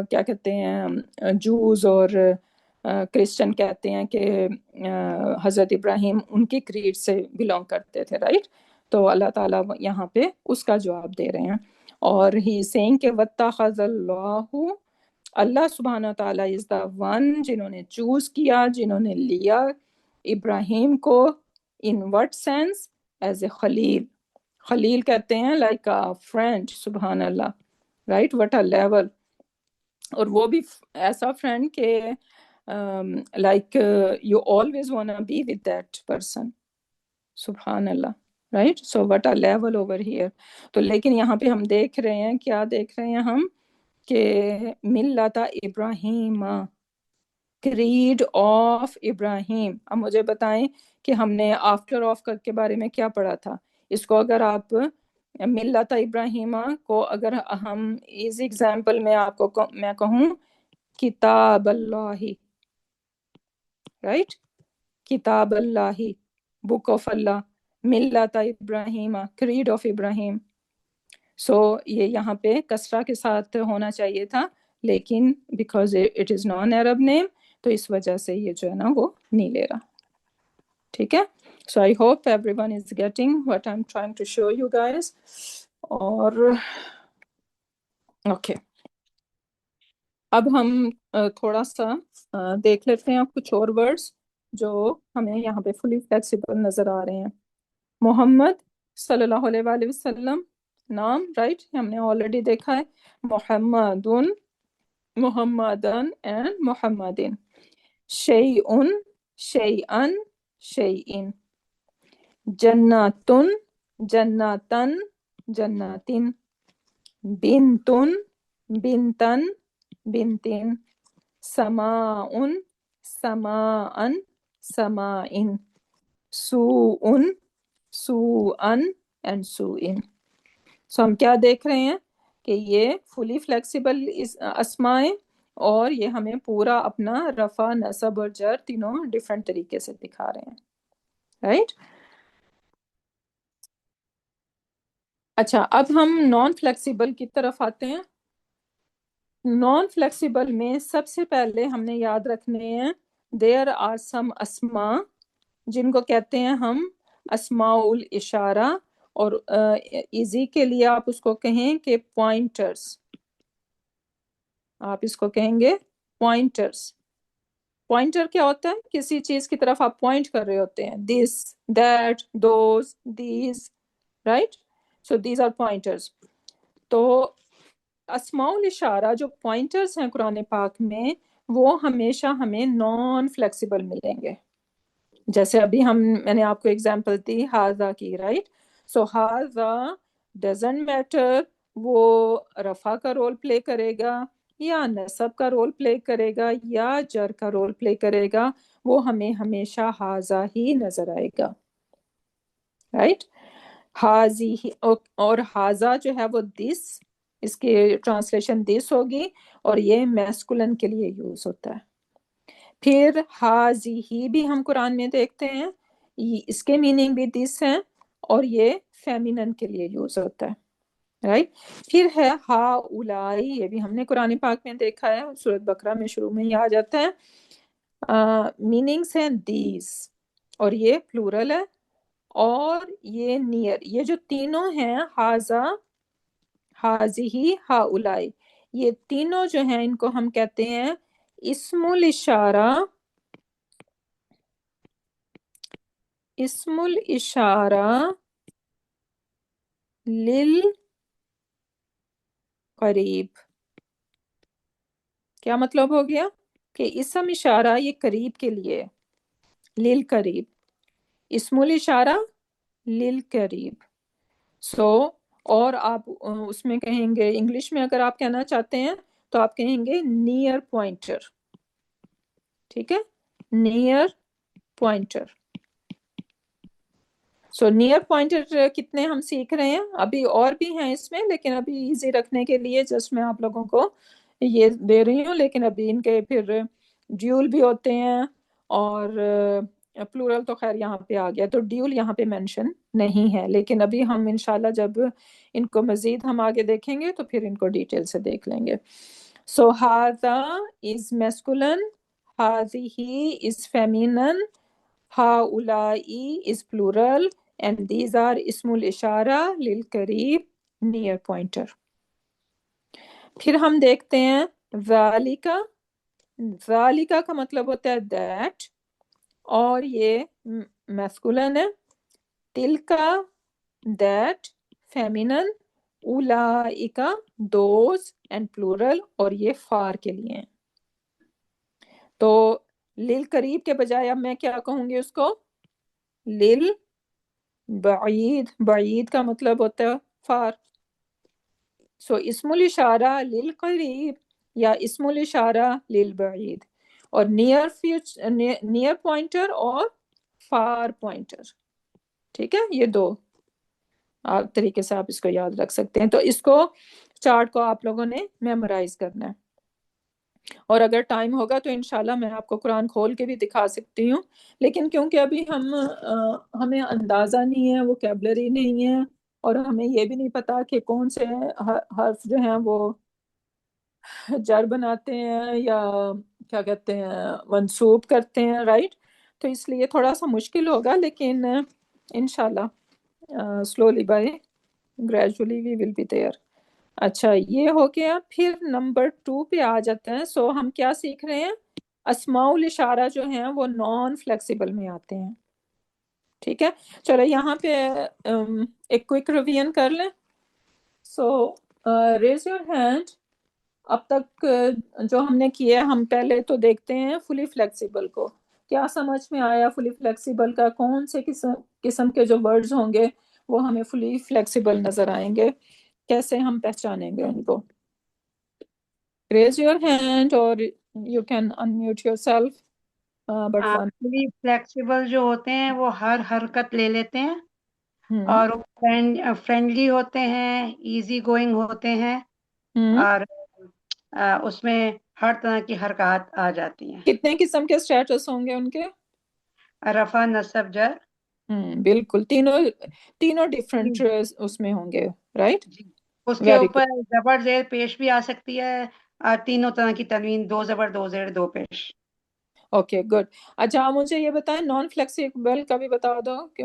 کیا کہتے ہیں جوز اور کرسچن کہتے ہیں کہ حضرت ابراہیم ان کی کریڈ سے بلونگ کرتے تھے، رائٹ. تو اللہ تعالیٰ یہاں پہ اس کا جواب دے رہے ہیں. اور ہی سینگ کہ واتخذ اللہ، اللہ سبحانہ تعالیٰ از دا ون جنہوں نے چوز کیا، جنہوں نے لیا ابراہیم کو. In what sense? As a خلیل. خلیل کہتے ہیں لائک a friend. سبحان اللہ، رائٹ. What a level. اور وہ بھی ایسا فرینڈ کہ like you always wanna be with that person. سبحان اللہ، right. So what a level over here. تو لیکن یہاں پہ ہم دیکھ رہے ہیں، کیا دیکھ رہے ہیں ہم؟ کہ ملت ابراہیم، کریڈ آف ابراہیم. اب مجھے بتائیں کہ ہم نے آفٹر آف کے بارے میں کیا پڑھا تھا؟ اس کو اگر آپ ملت ابراہیم کو اگر ہم ایزی ایگزامپل میں آپ کو میں کہوں کتاب اللہ، رائٹ. کتاب اللہ، بک آف اللہ، ملت ابراہیم، کریڈ آف ابراہیم. سو یہ یہاں پہ کسرہ کے ساتھ ہونا چاہیے تھا، لیکن because it is naan Arab نیم تو اس وجہ سے یہ جو ہے نا وہ نہیں لے رہا. ٹھیک ہے. So I hope everyone is getting what I am trying to show you guys. اور اوکے، اب ہم تھوڑا سا دیکھ لیتے ہیں کچھ اور ورڈز جو ہمیں یہاں پہ فلی فلیکسیبل نظر آ رہے ہیں. محمد صلی اللہ علیہ وآلہ وسلم نام، رائٹ. ہم نے آلریڈی دیکھا ہے محمدن، محمدن اینڈ محمدن. شیئن، شیئن، شیئن. جنتن، جنتن، جنتن. بنتن، بنتن، بنتن. سماء، سماء، سماء. سوء، سوءن اینڈ سوءن. سو ہم کیا دیکھ رہے ہیں کہ یہ فلی فلیکسیبل اسمائیں، اور یہ ہمیں پورا اپنا رفع، نصب اور جر تینوں ڈیفرنٹ طریقے سے دکھا رہے ہیں، رائٹ. اچھا، اب ہم نان فلیکسیبل کی طرف آتے ہیں. نان فلیکسیبل میں سب سے پہلے ہم نے یاد رکھنے ہیں دیر آر سم اسما جن کو کہتے ہیں ہم اسماء الاشارہ، اور ایزی کے لیے آپ اس کو کہیں کہ پوائنٹرز. آپ اس کو کہیں گے پوائنٹرز. پوائنٹر کیا ہوتا ہے؟ کسی چیز کی طرف آپ پوائنٹ کر رہے ہوتے ہیں. This, that, those, these, right. So these are pointers. تو اسماء الاشارہ جو پوائنٹرز ہیں قرآن پاک میں، وہ ہمیشہ ہمیں نان فلیکسیبل ملیں گے. جیسے ابھی میں نے آپ کو ایگزامپل دی ہاذا کی، رائٹ. سو ہاذا ڈزنٹ میٹر وہ رفع کا رول پلے کرے گا یا نصب کا رول پلے کرے گا یا جر کا رول پلے کرے گا، وہ ہمیں ہمیشہ ہاذا ہی نظر آئے گا، رائٹ. ہاذی، اور ہاذا جو ہے وہ دس اس کی ٹرانسلیشن دس ہوگی اور یہ میسکولن کے لیے یوز ہوتا ہے. پھر ہازی ہی بھی ہم قرآن میں دیکھتے ہیں، اس کے میننگ بھی دس ہیں اور یہ فیمینن کے لیے یوز ہوتا ہے، رائٹ. پھر ہے ہا اولائی، یہ بھی ہم نے قرآن پاک میں دیکھا ہے، سورۃ بقرہ میں شروع میں ہی آ جاتا ہے. میننگس ہیں دیز اور یہ پلورل ہے، اور یہ نیئر، یہ جو تینوں ہیں ہازا، ہازی، ہا اولائی، یہ تینوں جو ہیں ان کو ہم کہتے ہیں اسم الاشارہ، اسم الاشارہ للقریب. کیا مطلب ہو گیا کہ اسم اشارہ یہ قریب کے لیے، للقریب، اسم الاشارہ للقریب. سو اور آپ اس میں کہیں گے، انگلش میں اگر آپ کہنا چاہتے ہیں تو آپ کہیں گے نیئر پوائنٹر. ٹھیک ہے، نیئر پوائنٹر. سو نیئر پوائنٹر کتنے ہم سیکھ رہے ہیں، ابھی اور بھی ہیں اس میں، لیکن ابھی ایزی رکھنے کے لیے جسٹ میں آپ لوگوں کو یہ دے رہی ہوں. لیکن ابھی ان کے پھر ڈیول بھی ہوتے ہیں، اور پلورل تو خیر یہاں پہ آ گیا، تو ڈیول یہاں پہ مینشن نہیں ہے. لیکن ابھی ہم انشاءاللہ جب ان کو مزید ہم آگے دیکھیں گے تو پھر ان کو ڈیٹیل سے دیکھ لیں گے. سو ہاذا از میسکولن، ہاذیہ از فیمینن، ہاؤلائی is plural, and these are اسم الاشارہ للقریب، near pointer. پھر ہم دیکھتے ہیں ذالکا. ذالکا کا مطلب ہوتا ہے that، اور یہ میسکولن ہے. تلکا that feminine، اولائکا those and plural، اور یہ فار کے لیے ہیں. تو لل قریب کے بجائے اب میں کیا کہوں گی اس کو، لل بعید. بعید کا مطلب ہوتا ہے فار. سو اسم الاشارہ للقریب یا اسم الاشارہ للبعید، اور نیئر پوائنٹر اور فار پوائنٹر. ٹھیک ہے، یہ دو طریقے سے آپ اس کو یاد رکھ سکتے ہیں. تو اس کو چارٹ کو آپ لوگوں نے میمورائز کرنا ہے، اور اگر ٹائم ہوگا تو انشاءاللہ میں آپ کو قرآن کھول کے بھی دکھا سکتی ہوں. لیکن کیونکہ ابھی ہمیں اندازہ نہیں ہے، ووکیبلری نہیں ہے، اور ہمیں یہ بھی نہیں پتا کہ کون سے حرف جو ہیں وہ جر بناتے ہیں یا کیا کہتے ہیں منصوب کرتے ہیں، رائٹ. تو اس لیے تھوڑا سا مشکل ہوگا، لیکن انشاءاللہ slowly by gradually we will be there. اچھا، یہ ہو گیا. پھر نمبر 2 پہ آ جاتے ہیں. سو ہم کیا سیکھ رہے ہیں، اسماء الاشارہ جو ہیں وہ نان فلیکسیبل میں آتے ہیں. ٹھیک ہے، چلو یہاں پہ ایک کوئک ریویژن کر لیں. سو ریز یور ہینڈ. اب تک جو ہم نے کیا، ہم پہلے تو دیکھتے ہیں فلی فلیکسیبل کو. کیا سمجھ میں آیا فلی فلیکسیبل کا؟ کون سے قسم کے جو ورڈز ہوں گے وہ ہمیں فلی فلیکسیبل نظر آئیں گے، کیسے ہم پہچانیں گے ان کو؟ ریز یور ہینڈ اور you can unmute your self. But one فلی فلیکسیبل جو ہوتے ہیں وہ ہر حرکت لے لیتے ہیں، اور فرینڈلی ہوتے ہیں، ایزی گوئنگ ہوتے ہیں، اور اس میں ہر طرح کی حرکات آ جاتی ہیں. کتنے قسم کے اسٹیٹس ہوں گے ان کے؟ رفع، نصب، جر. بالکل، تینوں ڈیفرنٹ اس میں ہوں گے، رائٹ. جی، اس کے ویری اوپر زبر زیر پیش بھی آ سکتی ہے، اور تینوں طرح کی تنوین، 2 زبر 2 زیر 2 پیش. Okay good. اچھا مجھے یہ بتائیں نان فلیکسیبل کا بھی بتا دو کہ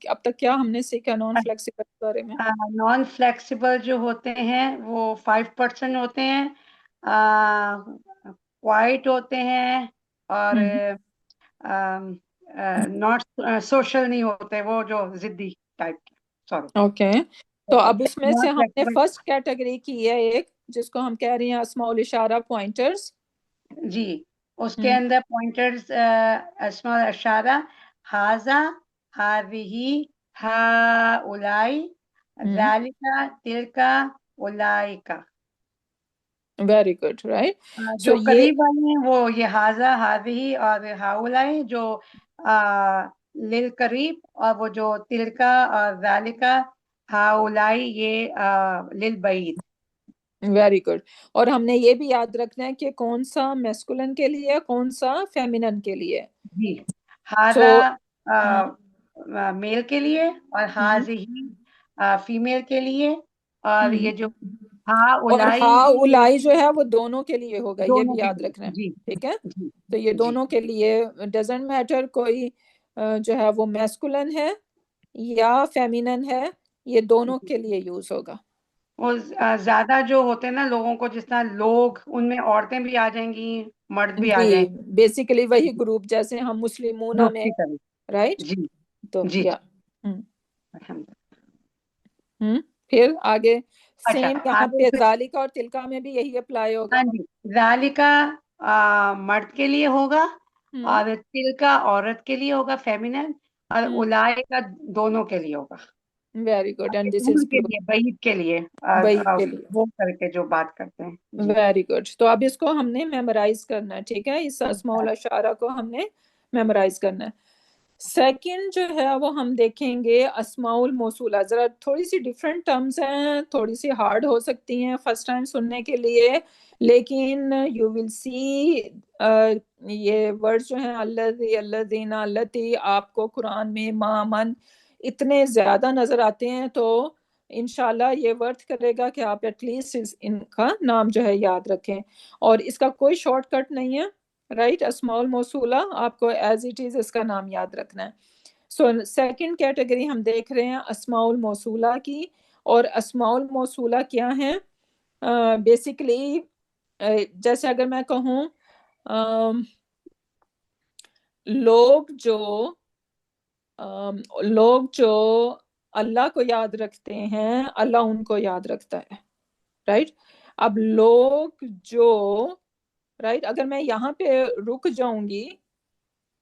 اب تک کیا ہم نے سیکھا نان فلیکسیبل کے بارے میں. نان فلیکسیبل جو ہوتے ہیں وہ 5% ہوتے ہیں، کوائٹ ہوتے ہیں، اور ناٹ سوشل نہیں ہوتے، وہ جو ضدی ٹائپ کے. سوری. اوکے، تو اب اس میں سے نان ہم نے فلیکسیبل. فرسٹ کیٹیگری کی ہے ایک، جس کو ہم کہہ رہے ہیں اسماء الاشارہ پوائنٹرز. جی، اس کے اندر پوائنٹرز اسماء الاشارہ ھذا، ھذہ، ھؤلاء، ذالک، تلک، اولئک. Very good, right. سو جو یہ قریب والے ہیں وہ یہ ھذا، ھذہ اور ھؤلاء جو للقریب، اور وہ جو تلک اور ذالک، ھؤلاء یہ للبعید. Very good. اور ہم نے یہ بھی یاد رکھنا ہے کہ کون سا میسکولن کے لیے کون سا فیمینن کے لیے. جی سو ہاذا میل کے لیے اور ہاذہی فیمیل کے لیے، اور یہ جو ہا اور اولائی ہا اولائی جو ہے وہ دونوں کے لیے ہوگا، یہ دونوں بھی کے یاد لیے. رکھنا ہے. جی ٹھیک ہے، جی تو یہ جی دونوں کے لیے ڈزنٹ میٹر کوئی جو ہے وہ میسکولن ہے یا فیمینن ہے، یہ دونوں کے لیے یوز ہوگا. وہ زیادہ جو ہوتے ہیں نا لوگوں کو، جس طرح لوگ، ان میں عورتیں بھی آ جائیں گی، مرد بھی آ جائیں جی گے، بیسیکلی وہی گروپ جیسے ہم مسلمونہ گروپ میں، کی طرح. رائٹ. جی تو جی یا جی الحمد پھر آگے اچھا سیم یہاں آگے پہ پھر، ذالکا اور تلکا میں بھی یہی اپلائی ہوگا. ہاں جی، ذالکا مرد کے لیے ہوگا، ہوں اور تلکا عورت کے لیے ہوگا فیمینن، اور اولائے کا دونوں کے لیے ہوگا، ویری گڈ. اینڈ دس دور از کے لیے، بعید کے لیے، بعید کے لیے. وہ کر کے جو بات کرتے ہیں. جی ویری گڈ. تو اب اس کو ہم نے میمورائز کرنا ہے. ٹھیک ہے، اس اسماء الاشارہ کو ہم نے میمورائز کرنا ہے. سیکنڈ جو ہے وہ ہم دیکھیں گے اسماء الموصولہ. ذرا تھوڑی سی ڈفرینٹ ٹرمز ہیں، تھوڑی سی ہارڈ ہو سکتی ہیں فرسٹ ٹائم سننے کے لیے، لیکن یو ول سی یہ ورڈ جو ہیں الذی، الذین، اللتی، آپ کو قرآن میں ما، من اتنے زیادہ نظر آتے ہیں. تو انشاءاللہ یہ ورتھ کرے گا کہ آپ ایٹ لیسٹ ان کا نام جو ہے یاد رکھیں. اور اس کا کوئی شارٹ کٹ نہیں ہے، رائٹ. اسماء الموصولہ آپ کو ایز اٹ از اس کا نام یاد رکھنا ہے. سو سیکنڈ کیٹیگری ہم دیکھ رہے ہیں اسماء الموصولہ کی. اور اسماء الموصولہ کیا ہیں؟ بیسیکلی جیسے اگر میں کہوں لوگ جو اللہ کو یاد رکھتے ہیں، اللہ ان کو یاد رکھتا ہے، رائٹ. اب لوگ جو، رائٹ، اگر میں یہاں پہ رک جاؤں گی،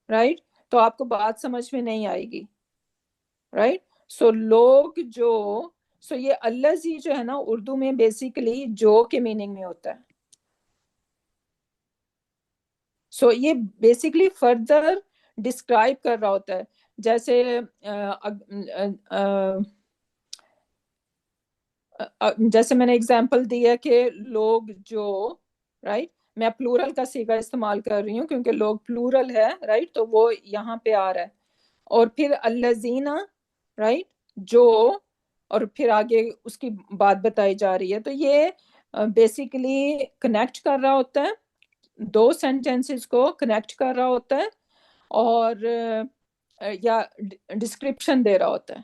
رائٹ، تو آپ کو بات سمجھ میں نہیں آئے گی، رائٹ. سو لوگ جو، سو یہ الذی جو ہے نا اردو میں بیسیکلی جو کے میننگ میں ہوتا ہے. سو یہ بیسیکلی فردر ڈسکرائب کر رہا ہوتا ہے. جیسے جیسے میں نے اگزامپل دی ہے کہ لوگ جو، رائٹ، میں پلورل کا صیغہ استعمال کر رہی ہوں کیونکہ لوگ پلورل ہے، رائٹ، تو وہ یہاں پہ آ رہا ہے. اور پھر الذین، رائٹ، جو، اور پھر آگے اس کی بات بتائی جا رہی ہے. تو یہ بیسیکلی کنیکٹ کر رہا ہوتا ہے، دو سینٹینسز کو کنیکٹ کر رہا ہوتا ہے، اور یا ڈسکرپشن دے رہا ہوتا ہے،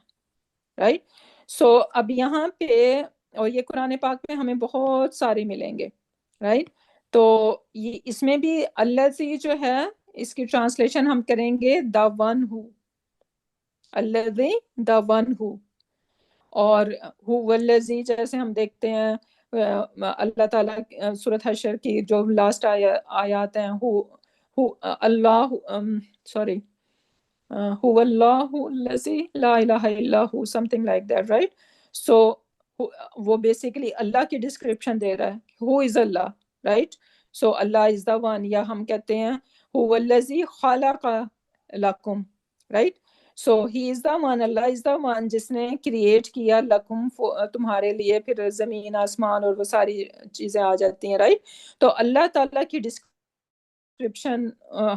رائٹ. سو اب یہاں پہ، اور یہ قرآن پاک میں ہمیں بہت سارے ملیں گے، رائٹ. تو یہ اس میں بھی الذی جو ہے اس کی ٹرانسلیشن ہم کریں گے the one who، الذی the one who. اور هو الذی جیسے ہم دیکھتے ہیں اللہ تعالیٰ سورۃ حشر کی جو لاسٹ آیات ہیں، اللہ، سوری، هو اللہ الذی لا الہ الا ہو، something like that, right. So وہ بیسیکلی اللہ کی ڈسکرپشن دے رہا ہے، who is Allah, right. So Allah is the one. یا ہم کہتے ہیں هو الذی خلق لکم، right. So he is the one، Allah is the one جس نے کریٹ کیا لکم، تمہارے لیے. پھر زمین، آسمان اور وہ ساری چیزیں آ جاتی ہیں، رائٹ. تو اللہ تعالیٰ کی ڈسکرپشن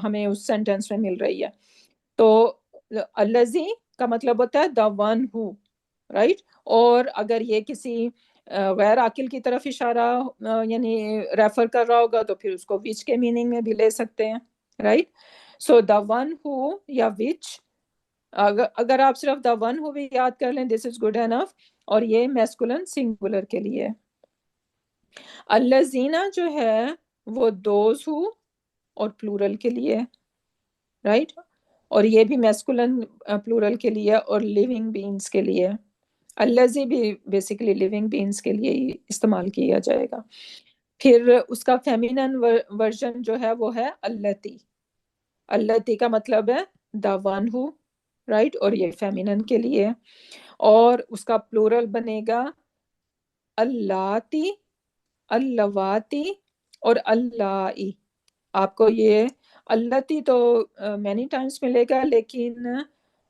ہمیں اس سینٹینس میں مل رہی ہے. تو الذی کا مطلب ہوتا ہے the one who، رائٹ. اور اگر یہ کسی غیر عاقل کی طرف اشارہ یعنی ریفر کر رہا ہوگا تو پھر اس کو which کے میننگ میں بھی لے سکتے ہیں، right. So the one who یا which، اگر آپ صرف the one who بھی یاد کر لیں this is good enough. اور یہ میسکولن سنگولر کے لیے. الذین جو ہے وہ those who اور پلورل کے لیے، رائٹ. اور یہ بھی میسکولن پلورل کے لیے اور لیونگ بینگز کے لیے. الذی بھی بیسیکلی لیونگ بینگز کے لیے ہی استعمال کیا جائے گا. پھر اس کا فیمینن ورژن جو ہے وہ ہے اللتی. اللتی کا مطلب ہے the one who، رائٹ. اور یہ فیمینن کے لیے. اور اس کا پلورل بنے گا اللاتی، اللواتی اور اللائی. آپ کو یہ اللتی تو مینی ٹائمز ملے گا، لیکن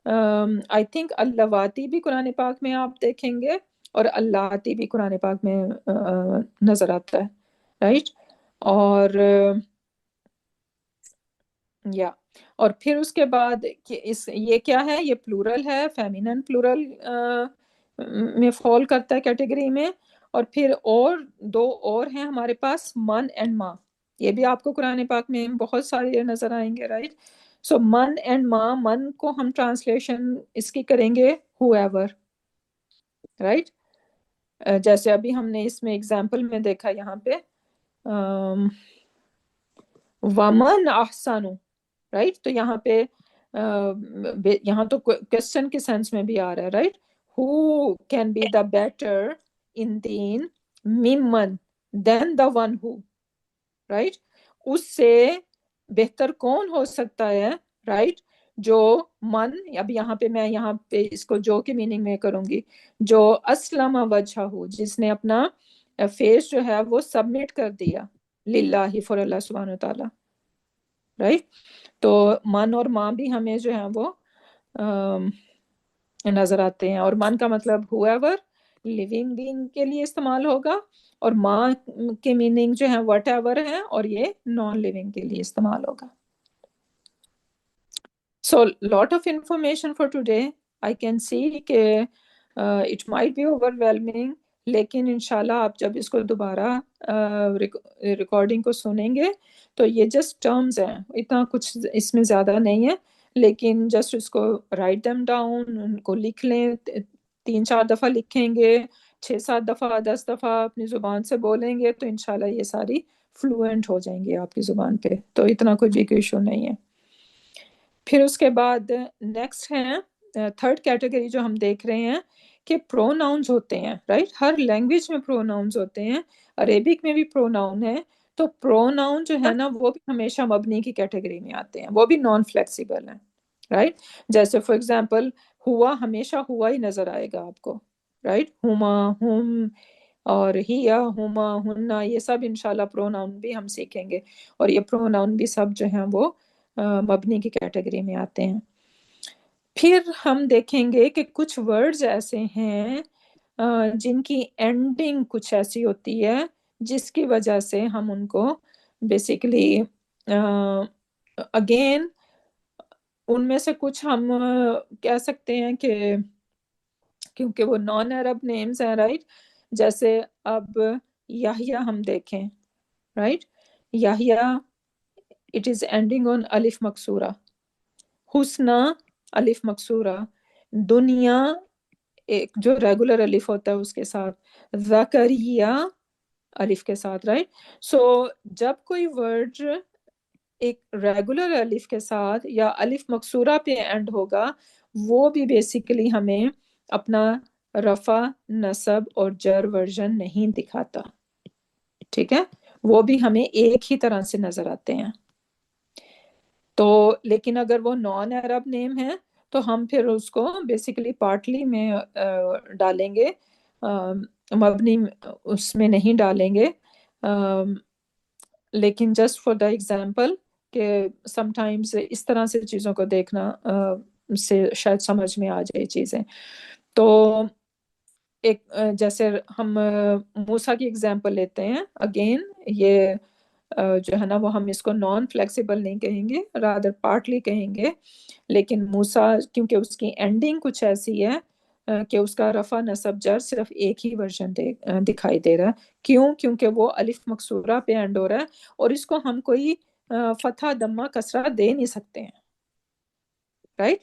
آئی تھنک اللواتی بھی قرآن پاک میں آپ دیکھیں گے اور اللہ بھی قرآن پاک میں نظر آتا ہے، رائٹ. اور یا اور پھر اس کے بعد یہ کیا ہے، یہ پلورل ہے، فیمینن پلورل میں فال کرتا ہے کیٹیگری میں. اور پھر اور دو اور ہیں ہمارے پاس، من اینڈ ماں. یہ بھی آپ کو قرآن پاک میں بہت سارے نظر آئیں گے، رائٹ. سو من اینڈ ماں، من کو ہم ٹرانسلیشن اس کی کریں گے ہو ایور، رائٹ. جیسے ابھی ہم نے اس میں ایگزامپل میں دیکھا یہاں پہ ومن احسن، رائٹ. تو یہاں پہ یہاں تو کوشچن کے سینس میں بھی آ رہا ہے، right. Who can be the better in then ممن then the one who, right. اس سے بہتر کون ہو سکتا ہے، رائٹ. جو من، اب یہاں پہ میں یہاں پہ اس کو جو کی میننگ میں کروں گی، جو اسلم وجہ ہو، جس نے اپنا فیس جو ہے وہ سبمٹ کر دیا للہ، فور اللہ سبحانہ وتعالی، رائٹ. تو من اور ماں بھی ہمیں جو ہے وہ نظر آتے ہیں. اور من کا مطلب whoever living being کے لیے استعمال ہوگا، اور ماں کے میننگ جو ہے وٹ ایور ہے، اور یہ نان لیونگ کے لیے استعمال ہوگا. So lot of information for today. I can see کہ it might be overwhelming، لیکن انشاءاللہ آپ جب اس کو دوبارہ ریکارڈنگ کو سنیں گے تو یہ جسٹ ٹرمز ہیں، اتنا کچھ اس میں زیادہ نہیں ہے. لیکن جسٹ اس کو رائٹ دم ڈاؤن، ان کو لکھ لیں، 3-4 دفعہ لکھیں گے، 6-7 دفعہ 10 دفعہ اپنی زبان سے بولیں گے تو انشاءاللہ یہ ساری فلوئنٹ ہو جائیں گے آپ کی زبان پہ. تو اتنا کوئی بگ ایشو نہیں ہے. پھر اس کے بعد نیکسٹ ہے تھرڈ کیٹیگری جو ہم دیکھ رہے ہیں کہ پروناؤنز ہوتے ہیں، رائٹ. ہر لینگویج میں پروناؤنز ہوتے ہیں، عربک میں بھی پروناؤن ہے. تو پروناؤن جو ہے نا وہ بھی ہمیشہ مبنی کی کیٹیگری میں آتے ہیں، وہ بھی نان فلیکسیبل ہیں، رائٹ. جیسے فار ایگزامپل ہوا ہمیشہ ہوا ہی نظر آئے گا آپ کو، رائٹ. ہما، ہم، اور ہیا، ہما، ہننا، یہ سب انشاءاللہ پروناؤن بھی ہم سیکھیں گے. اور یہ پروناؤن بھی سب جو ہیں وہ مبنی کی کیٹیگری میں آتے ہیں. پھر ہم دیکھیں گے کہ کچھ ورڈز ایسے ہیں جن کی اینڈنگ کچھ ایسی ہوتی ہے جس کی وجہ سے ہم ان کو بیسیکلی اگین ان میں سے کچھ ہم کہہ سکتے ہیں کہ کیونکہ وہ نان عرب نیمز ہیں، رائٹ. جیسے اب یحییٰ ہم دیکھیں، right. Yahya it is ending on الف مکسورہ. حسنہ الف مکسورہ. دنیا ایک جو ریگولر الف ہوتا ہے اس کے ساتھ. زکریا الف کے ساتھ، رائٹ. سو جب کوئی ورڈ ایک ریگولر الف کے ساتھ یا الف مکسورہ پہ اینڈ ہوگا، وہ بھی بیسیکلی ہمیں اپنا رفع، نصب اور جر ورژن نہیں دکھاتا، ٹھیک ہے. وہ بھی ہمیں ایک ہی طرح سے نظر آتے ہیں. تو لیکن اگر وہ نان عرب نیم ہے تو ہم پھر اس کو بیسیکلی پارٹلی میں ڈالیں گے، مبنی اس میں نہیں ڈالیں گے. لیکن جسٹ فار دا ایگزامپل کہ سم ٹائمز اس طرح سے چیزوں کو دیکھنا سے شاید سمجھ میں آ جائے چیزیں. تو ایک جیسے ہم موسیٰ کی ایگزامپل لیتے ہیں، اگین یہ جو ہے نا وہ ہم اس کو نان فلیکسیبل نہیں کہیں گے، رادر پارٹلی کہیں گے. لیکن موسیٰ کیونکہ اس کی اینڈنگ کچھ ایسی ہے کہ اس کا رفع، نصب، جر صرف ایک ہی ورژن دکھائی دے رہا ہے. کیوں؟ کیونکہ وہ الف مکسورہ پہ اینڈ ہو رہا ہے اور اس کو ہم کوئی فتحہ، دمہ، کسرہ دے نہیں سکتے ہیں، رائٹ.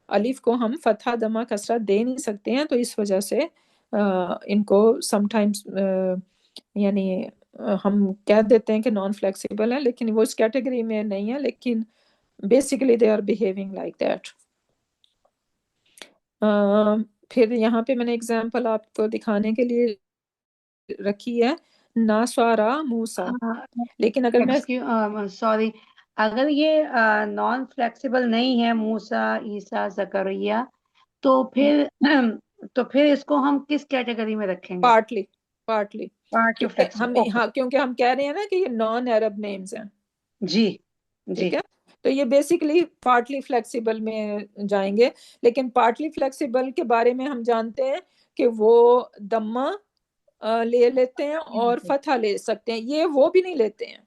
الف کو ہم فتحہ، دمہ، کسرہ دے نہیں سکتے ہیں. تو اس وجہ سے ان کو سم ٹائمز یعنی ہم کہہ دیتے ہیں کہ نان فلیکسیبل ہے، لیکن وہ اس کیٹیگری میں نہیں ہے. لیکن basically they are behaving like that. پھر یہاں پہ میں نے اگزامپل آپ کو دکھانے کے لیے رکھی ہے، ناسوارا موسیٰ. لیکن اگر میں سوری، اگر یہ نان فلیکسیبل نہیں ہے موسیٰ، عیسیٰ، زکریا، تو پھر اس کو ہم کس کیٹیگری میں رکھیں گے؟ Partly part to flexible. ہاں، کیونکہ ہم کہہ رہے ہیں نا کہ یہ نان عرب نیمز ہیں، جی ٹھیک ہے. تو یہ بیسیکلی پارٹلی فلیکسیبل میں جائیں گے. لیکن پارٹلی فلیکسیبل کے بارے میں ہم جانتے ہیں کہ وہ دمہ لے لیتے ہیں اور فتحہ لے سکتے ہیں، یہ وہ بھی نہیں لیتے ہیں.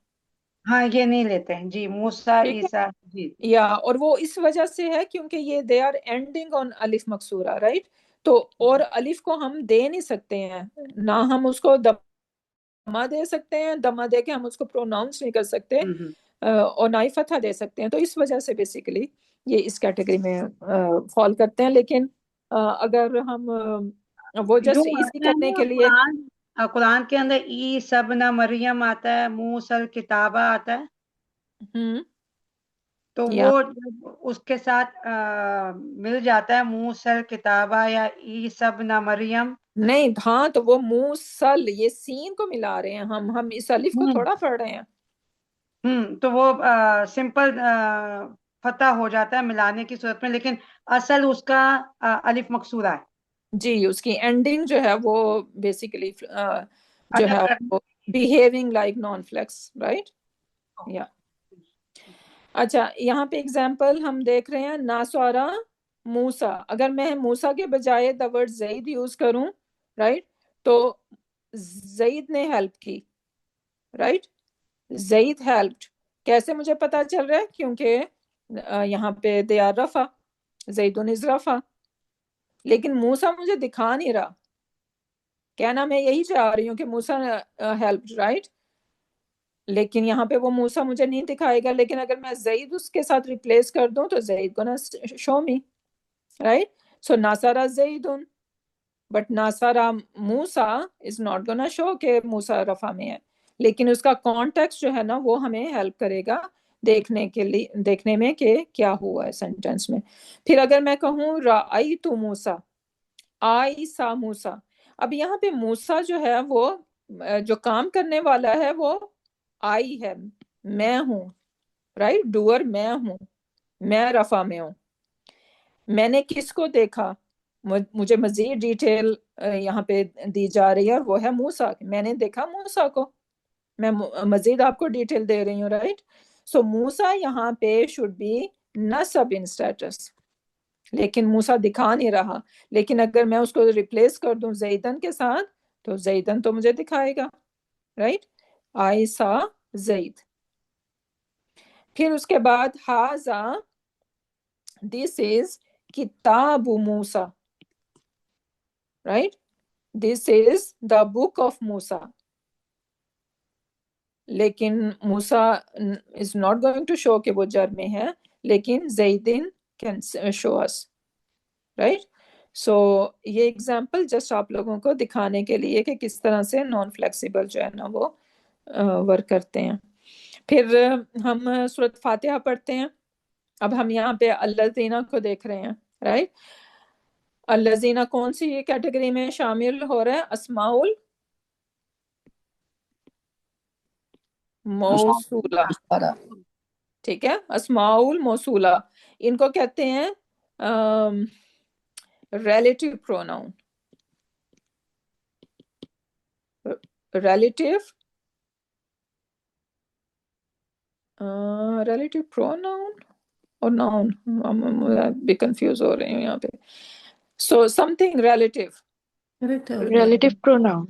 ہاں یہ نہیں لیتے ہیں جی، موسیٰ ٹھیک ہے، عیسیٰ جی. یا اور وہ اس وجہ سے ہے کیونکہ یہ دے آر اینڈنگ آن الف مکسورہ، رائٹ. تو اور الف کو ہم دے نہیں سکتے ہیں، نہ ہم اس کو دمہ دے سکتے ہیں، دمہ دے کے ہم اس کو پروناؤنس نہیں کر سکتے، اور نہ ہی فتحہ دے سکتے ہیں. تو اس وجہ سے بیسیکلی یہ اس کیٹیگری میں فال کرتے ہیں. لیکن اگر ہم وہ جو جسٹ ایزی آتا ہے کرنے نا کے لیے، قرآن کے اندر عیسی ابن مریم آتا ہے، موسیٰ الکتابہ آتا ہے، تو یا وہ جب اس کے ساتھ مل جاتا ہے موسیٰ الکتابہ یا عیسی ابن مریم. نہیں، ہاں تو وہ موسل، یہ سین کو ملا رہے ہیں ہم اس الف کو تھوڑا پڑھ رہے ہیں. تو وہ سمپل فتح ہو جاتا ہے ملانے کی صورت میں، لیکن اصل اس کا الف مکسورہ ہے. جی، اس کی اینڈنگ جو ہے وہ بیسیکلی جو ہے اگر وہ behaving like non flex, right. یا اچھا، یہاں پہ اگزامپل ہم دیکھ رہے ہیں، ناسوارا موسیٰ. اگر میں موسیٰ کے بجائے دا ورڈ زید یوز کروں، رائٹ، تو زید نے ہیلپ کی، رائٹ، زید ہیلپڈ. کیسے مجھے پتا چل رہا ہے؟ کیونکہ یہاں پہ دے آر رفع، زیدن از رفع. لیکن موسیٰ مجھے دکھا نہیں رہا. کہنا میں یہی چاہ رہی ہوں کہ موسیٰ ہیلپڈ، رائٹ، لیکن یہاں پہ وہ موسیٰ مجھے نہیں دکھائے گا. لیکن اگر میں زید اس کے ساتھ ریپلیس کر دوں تو Zaid gonna show me, right. So ناصرہ زیدن، بٹ ناصرہ Musa is not gonna show کہ موسیٰ رفع میں ہے. لیکن اس کا کانٹیکسٹ جو ہے نا وہ ہمیں ہیلپ کرے گا دیکھنے کے لیے، دیکھنے میں کہ کیا ہوا ہے سینٹینس میں. پھر اگر میں کہوں رأیت موسیٰ، آئی سا موسیٰ، اب یہاں پہ موسیٰ جو ہے وہ جو کام کرنے والا ہے وہ آئی ہے، میں ہوں، رائٹ، ڈوئر میں ہوں، میں رفع میں ہوں. میں نے کس کو دیکھا؟ مجھے مزید ڈیٹیل یہاں پہ دی جا رہی ہے، اور وہ ہے موسیٰ. میں نے دیکھا موسیٰ کو، میں مزید آپ کو ڈیٹیل دے رہی ہوں، رائٹ. سو موسیٰ یہاں پہ شوڈ بی نصب ان اسٹیٹس، لیکن موسیٰ دکھا نہیں رہا. لیکن اگر میں اس کو ریپلیس کر دوں زیدن کے ساتھ تو زیدن تو مجھے دکھائے گا، رائٹ. آئی سا زید. پھر اس کے بعد ہاذا، دس از کتاب موسیٰ، right, this is the book of موسیٰ. لیکن موسیٰ is not going to show کہ وہ جر میں ہے، لیکن زیدن can show us، right. سو یہ ایگزامپل جسٹ آپ لوگوں کو دکھانے کے لیے کہ کس طرح سے نان فلیکسیبل جو ہے نا وہ ورک کرتے ہیں. پھر ہم سورۃ فاتحہ پڑھتے ہیں. اب ہم یہاں پہ الذین کو دیکھ رہے ہیں، رائٹ. الذین کون سی کیٹیگری میں شامل ہو رہے ہیں؟ اسماء موصولہ، ٹھیک ہے، اسماء الموصولہ. ان کو کہتے ہیں ریلیٹیو پروناؤن. ریلیٹیو پروناؤن اور ناؤن بھی کنفیوز ہو رہی ہوں یہاں پہ. So something relative relative pronoun,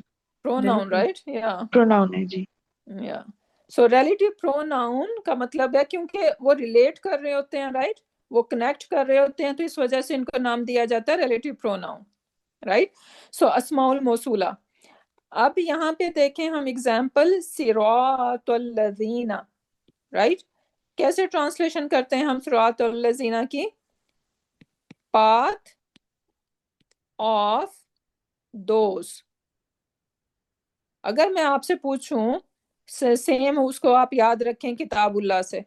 pronoun, right. یا پروناؤن ہے جی. یا سو ریلیٹیو پروناؤن کا مطلب ہے کیونکہ وہ ریلیٹ کر رہے ہوتے ہیں، رائٹ، وہ کنیکٹ کر رہے ہوتے ہیں، تو اس وجہ سے ان کو نام دیا جاتا ہے ریلیٹیو پروناؤن، رائٹ. سو اسماء الموصولہ. اب یہاں پہ دیکھیں ہم اگزامپل، صراط الذین، رائٹ. کیسے ٹرانسلیشن کرتے ہیں ہم صراط الذین کی؟ Path of those. اگر میں آپ سے پوچھوں سیم اس کو آپ یاد رکھیں کتاب اللہ سے،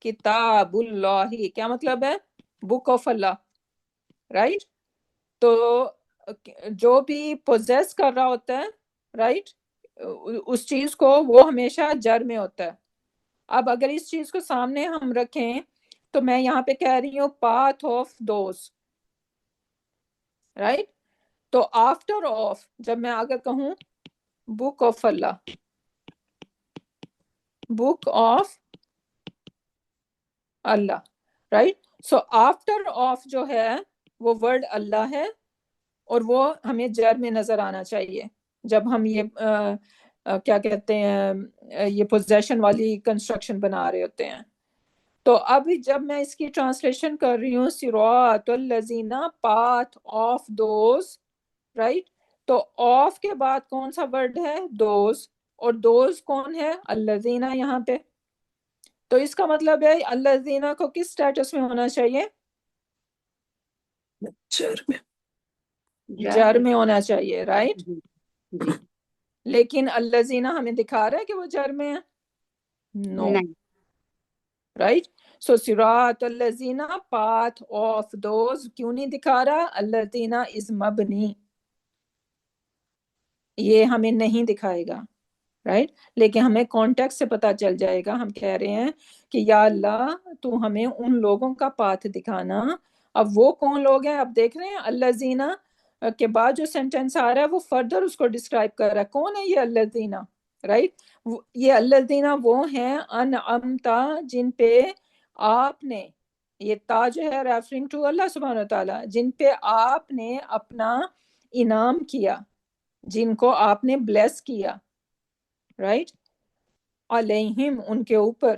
کتاب اللہ کیا مطلب ہے؟ Book of Allah, right. تو جو بھی پوزیس کر رہا ہوتا ہے، رائٹ، اس چیز کو وہ ہمیشہ جر میں ہوتا ہے. اب اگر اس چیز کو سامنے ہم رکھیں تو میں یہاں پہ کہہ رہی ہوں پاتھ آف دوز، رائٹ. تو آفٹر آف جب میں اگر کہوں book of Allah, book of Allah, right. So after of جو ہے وہ ورڈ اللہ ہے, اور وہ ہمیں جر میں نظر آنا چاہیے جب ہم یہ کیا کہتے ہیں یہ پوزیشن والی کنسٹرکشن بنا رہے ہوتے ہیں. تو اب جب میں اس کی ٹرانسلیشن کر رہی ہوں, صراط الذین, پاتھ آف دوز, رائٹ. تو آف کے بعد کون سا ورڈ ہے؟ دوز, اور دوز کون ہے؟ الذین یہاں پہ. تو اس کا مطلب ہے الذین کو کس سٹیٹس میں ہونا چاہیے؟ جر میں. جر میں ہونا چاہیے, رائٹ. جی لیکن الذین ہمیں دکھا رہا ہے کہ وہ جر میں ہے؟ نو, نہیں. رائٹ. سو صراط الذین, پاتھ آف دوز, کیوں نہیں دکھا رہا؟ الذین از مبنی, یہ ہمیں نہیں دکھائے گا, رائٹ. لیکن ہمیں کانٹیکسٹ سے پتا چل جائے گا. ہم کہہ رہے ہیں کہ یا اللہ تو ہمیں ان لوگوں کا پاتھ دکھانا. اب وہ کون لوگ ہیں؟ اب دیکھ رہے ہیں الذین کے بعد جو سینٹینس آ رہا ہے وہ فردر اس کو ڈسکرائب کر رہا ہے. کون ہے یہ الذین؟ رائٹ. یہ الذین وہ ہیں انعمتا, جن پہ آپ نے, یہ تا جو ہے ریفرنگ ٹو اللہ سبحانہ وتعالیٰ, جن پہ آپ نے اپنا انعام کیا, جن کو آپ نے بلیس کیا, رائٹ. علیہم, ان کے اوپر,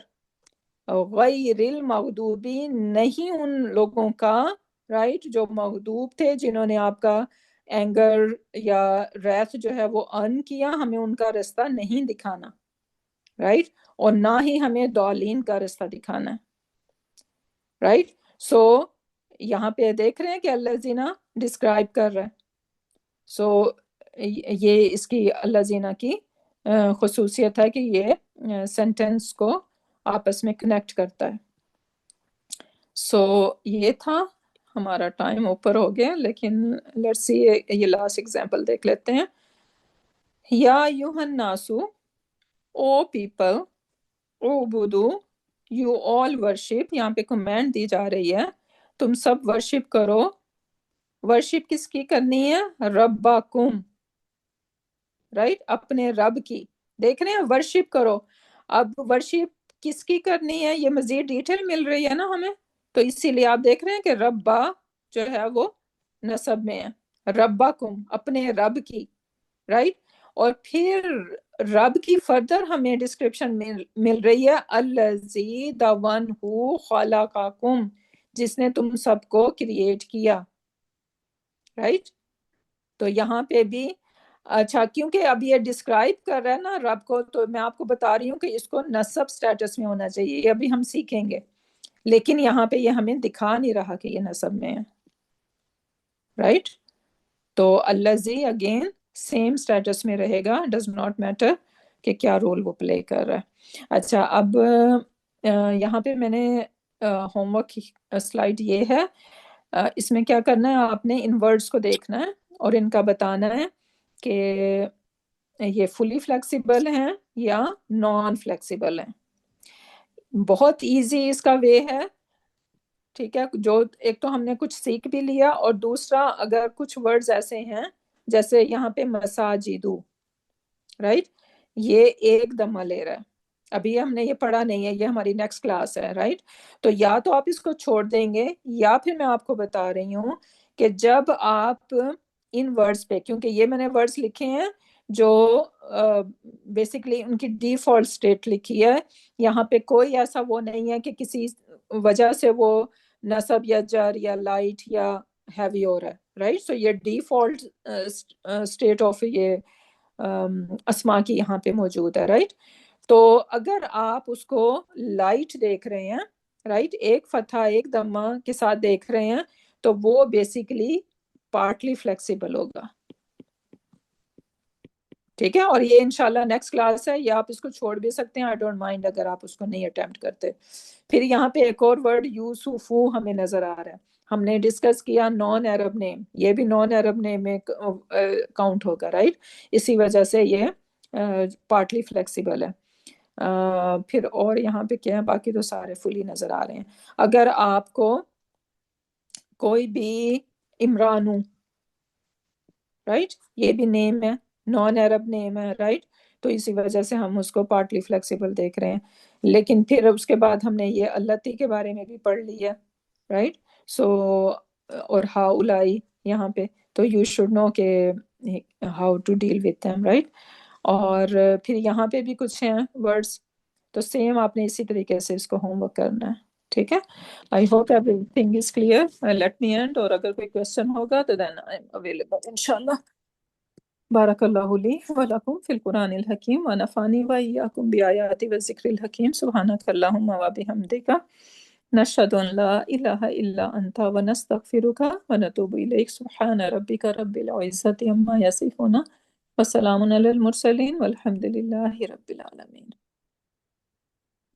غیر المغضوبی, نہیں ان لوگوں کا, رائٹ, جو مغضوب تھے, جنہوں نے آپ کا اینگر یا ریتھ جو ہے وہ ارن کیا. ہمیں ان کا رستہ نہیں دکھانا, رائٹ. اور نہ ہی ہمیں ضالین کا رستہ دکھانا ہے, رائٹ. سو یہاں پہ دیکھ رہے ہیں کہ الذین ڈسکرائب کر رہا ہے. سو یہ اس کی الذین کی خصوصیت ہے کہ یہ سینٹینس کو آپس میں کنیکٹ کرتا ہے. سو یہ تھا ہمارا ٹائم اوپر ہو گیا, لیکن لیٹس سی یہ لاسٹ ایگزامپل دیکھ لیتے ہیں. یا ایھا الناس, او پیپل, اعبدوا, یو آل ورشپ, یہاں پہ کمانڈ دی جا رہی ہے تم سب ورشپ کرو. ورشپ کس کی کرنی ہے؟ ربکم, رائٹ, اپنے رب کی. دیکھ رہے ہیں ورشپ کرو. اب ورشپ کس کی کرنی ہے یہ مزید ڈیٹیل مل رہی ہے نا ہمیں, تو اسی لیے آپ دیکھ رہے ہیں کہ ربا جو ہے وہ نصب میں ہے, ربکم, اپنے رب کی, رائٹ. اور پھر رب کی فردر ہمیں ڈسکرپشن مل رہی ہے, الذی, the one who خلقکم, جس نے تم سب کو کریٹ کیا, رائٹ. تو یہاں پہ بھی اچھا, کیونکہ اب یہ ڈسکرائب کر رہا ہے نا رب کو, تو میں آپ کو بتا رہی ہوں کہ اس کو نصب سٹیٹس میں ہونا چاہیے. یہ ابھی ہم سیکھیں گے, لیکن یہاں پہ یہ ہمیں دکھا نہیں رہا کہ یہ نصب میں ہے, رائٹ. تو الذی اگین سیم سٹیٹس میں رہے گا, ڈز ناٹ میٹر کہ کیا رول وہ پلے کر رہا ہے. اچھا, اب یہاں پہ میں نے ہوم ورک سلائیڈ یہ ہے, اس میں کیا کرنا ہے, آپ نے ان ورڈز کو دیکھنا ہے اور ان کا بتانا ہے کہ یہ فلی فلیکسیبل ہیں یا نان فلیکسیبل ہیں. بہت ایزی اس کا وے ہے, ٹھیک ہے. جو ایک تو ہم نے کچھ سیکھ بھی لیا, اور دوسرا اگر کچھ ورڈز ایسے ہیں جیسے یہاں پہ مساجدو, رائٹ, یہ ایک دمہ لے رہا ہے, ابھی ہم نے یہ پڑھا نہیں ہے, یہ ہماری نیکسٹ کلاس ہے, رائٹ. تو یا تو آپ اس کو چھوڑ دیں گے, یا پھر میں آپ کو بتا رہی ہوں کہ جب آپ ان ورڈز پہ, کیونکہ یہ میں نے ورڈز لکھے ہیں جو بیسیکلی ان کی ڈیفالٹ سٹیٹ لکھی ہے, یہاں پہ کوئی ایسا وہ نہیں ہے کہ کسی وجہ سے وہ نصب یا جر یا لائٹ یا ہیوی ہو رہا ہے, رائٹ. سو یہ ڈیفالٹ سٹیٹ آف یہ اسما کی یہاں پہ موجود ہے, رائٹ. تو اگر آپ اس کو لائٹ دیکھ رہے ہیں, رائٹ, ایک فتحہ ایک دمہ کے ساتھ دیکھ رہے ہیں, تو وہ بیسیکلی پارٹلی فلیکسیبل ہوگا, ٹھیک ہے. اور یہ انشاءاللہ نیکسٹ کلاس ہے, یا آپ اس کو چھوڑ بھی سکتے ہیں, آئی ڈونٹ مائنڈ اگر آپ اس کو نہیں اٹیمپٹ کرتے. پھر یہاں پہ ایک اور ورڈ یوسفو ہمیں نظر آ رہا ہے, ہم نے ڈسکس کیا نان عرب نیم, یہ بھی نان عرب نیم میں کاؤنٹ ہوگا, رائٹ. اسی وجہ سے یہ پارٹلی فلیکسیبل ہے. پھر اور یہاں پہ کیا ہے, باقی تو سارے فلی نظر آ رہے ہیں. اگر آپ کو کوئی بھی عمرانو, رائٹ, یہ بھی نیم ہے, نان عرب نیم ہے, رائٹ. تو اسی وجہ سے ہم اس کو پارٹلی فلیکسیبل دیکھ رہے ہیں. لیکن پھر اس کے بعد ہم نے یہ اللتی کے بارے میں بھی پڑھ لیا، رائٹ؟ سو اور ہاؤ الائی یہاں پہ، تو یو شوڈ نو کہ how to deal with them، right? اور پھر یہاں پہ بھی کچھ ہیں ورڈس، تو سیم آپ نے اسی طریقے سے اس کو ہوم ورک کرنا ہے، ٹھیک ہے؟ آئی hope every thing is clear, let me and, اور اگر کوئی کویشچن ہوگا تو دین آئی ایم اویلیبل انشاءاللہ۔ بارک اللہ لی ولکم فی القرآن الحکیم ونفعنی وإیاکم بآیات والذکر الحکیم، سبحانک اللہم وبحمدک، نشہد ان لا الہ الا انت ونستغفرک ونتوب الیک، سبحان ربک رب العزۃ عما یصفون وسلام علی المرسلین والحمد للہ رب العالمین۔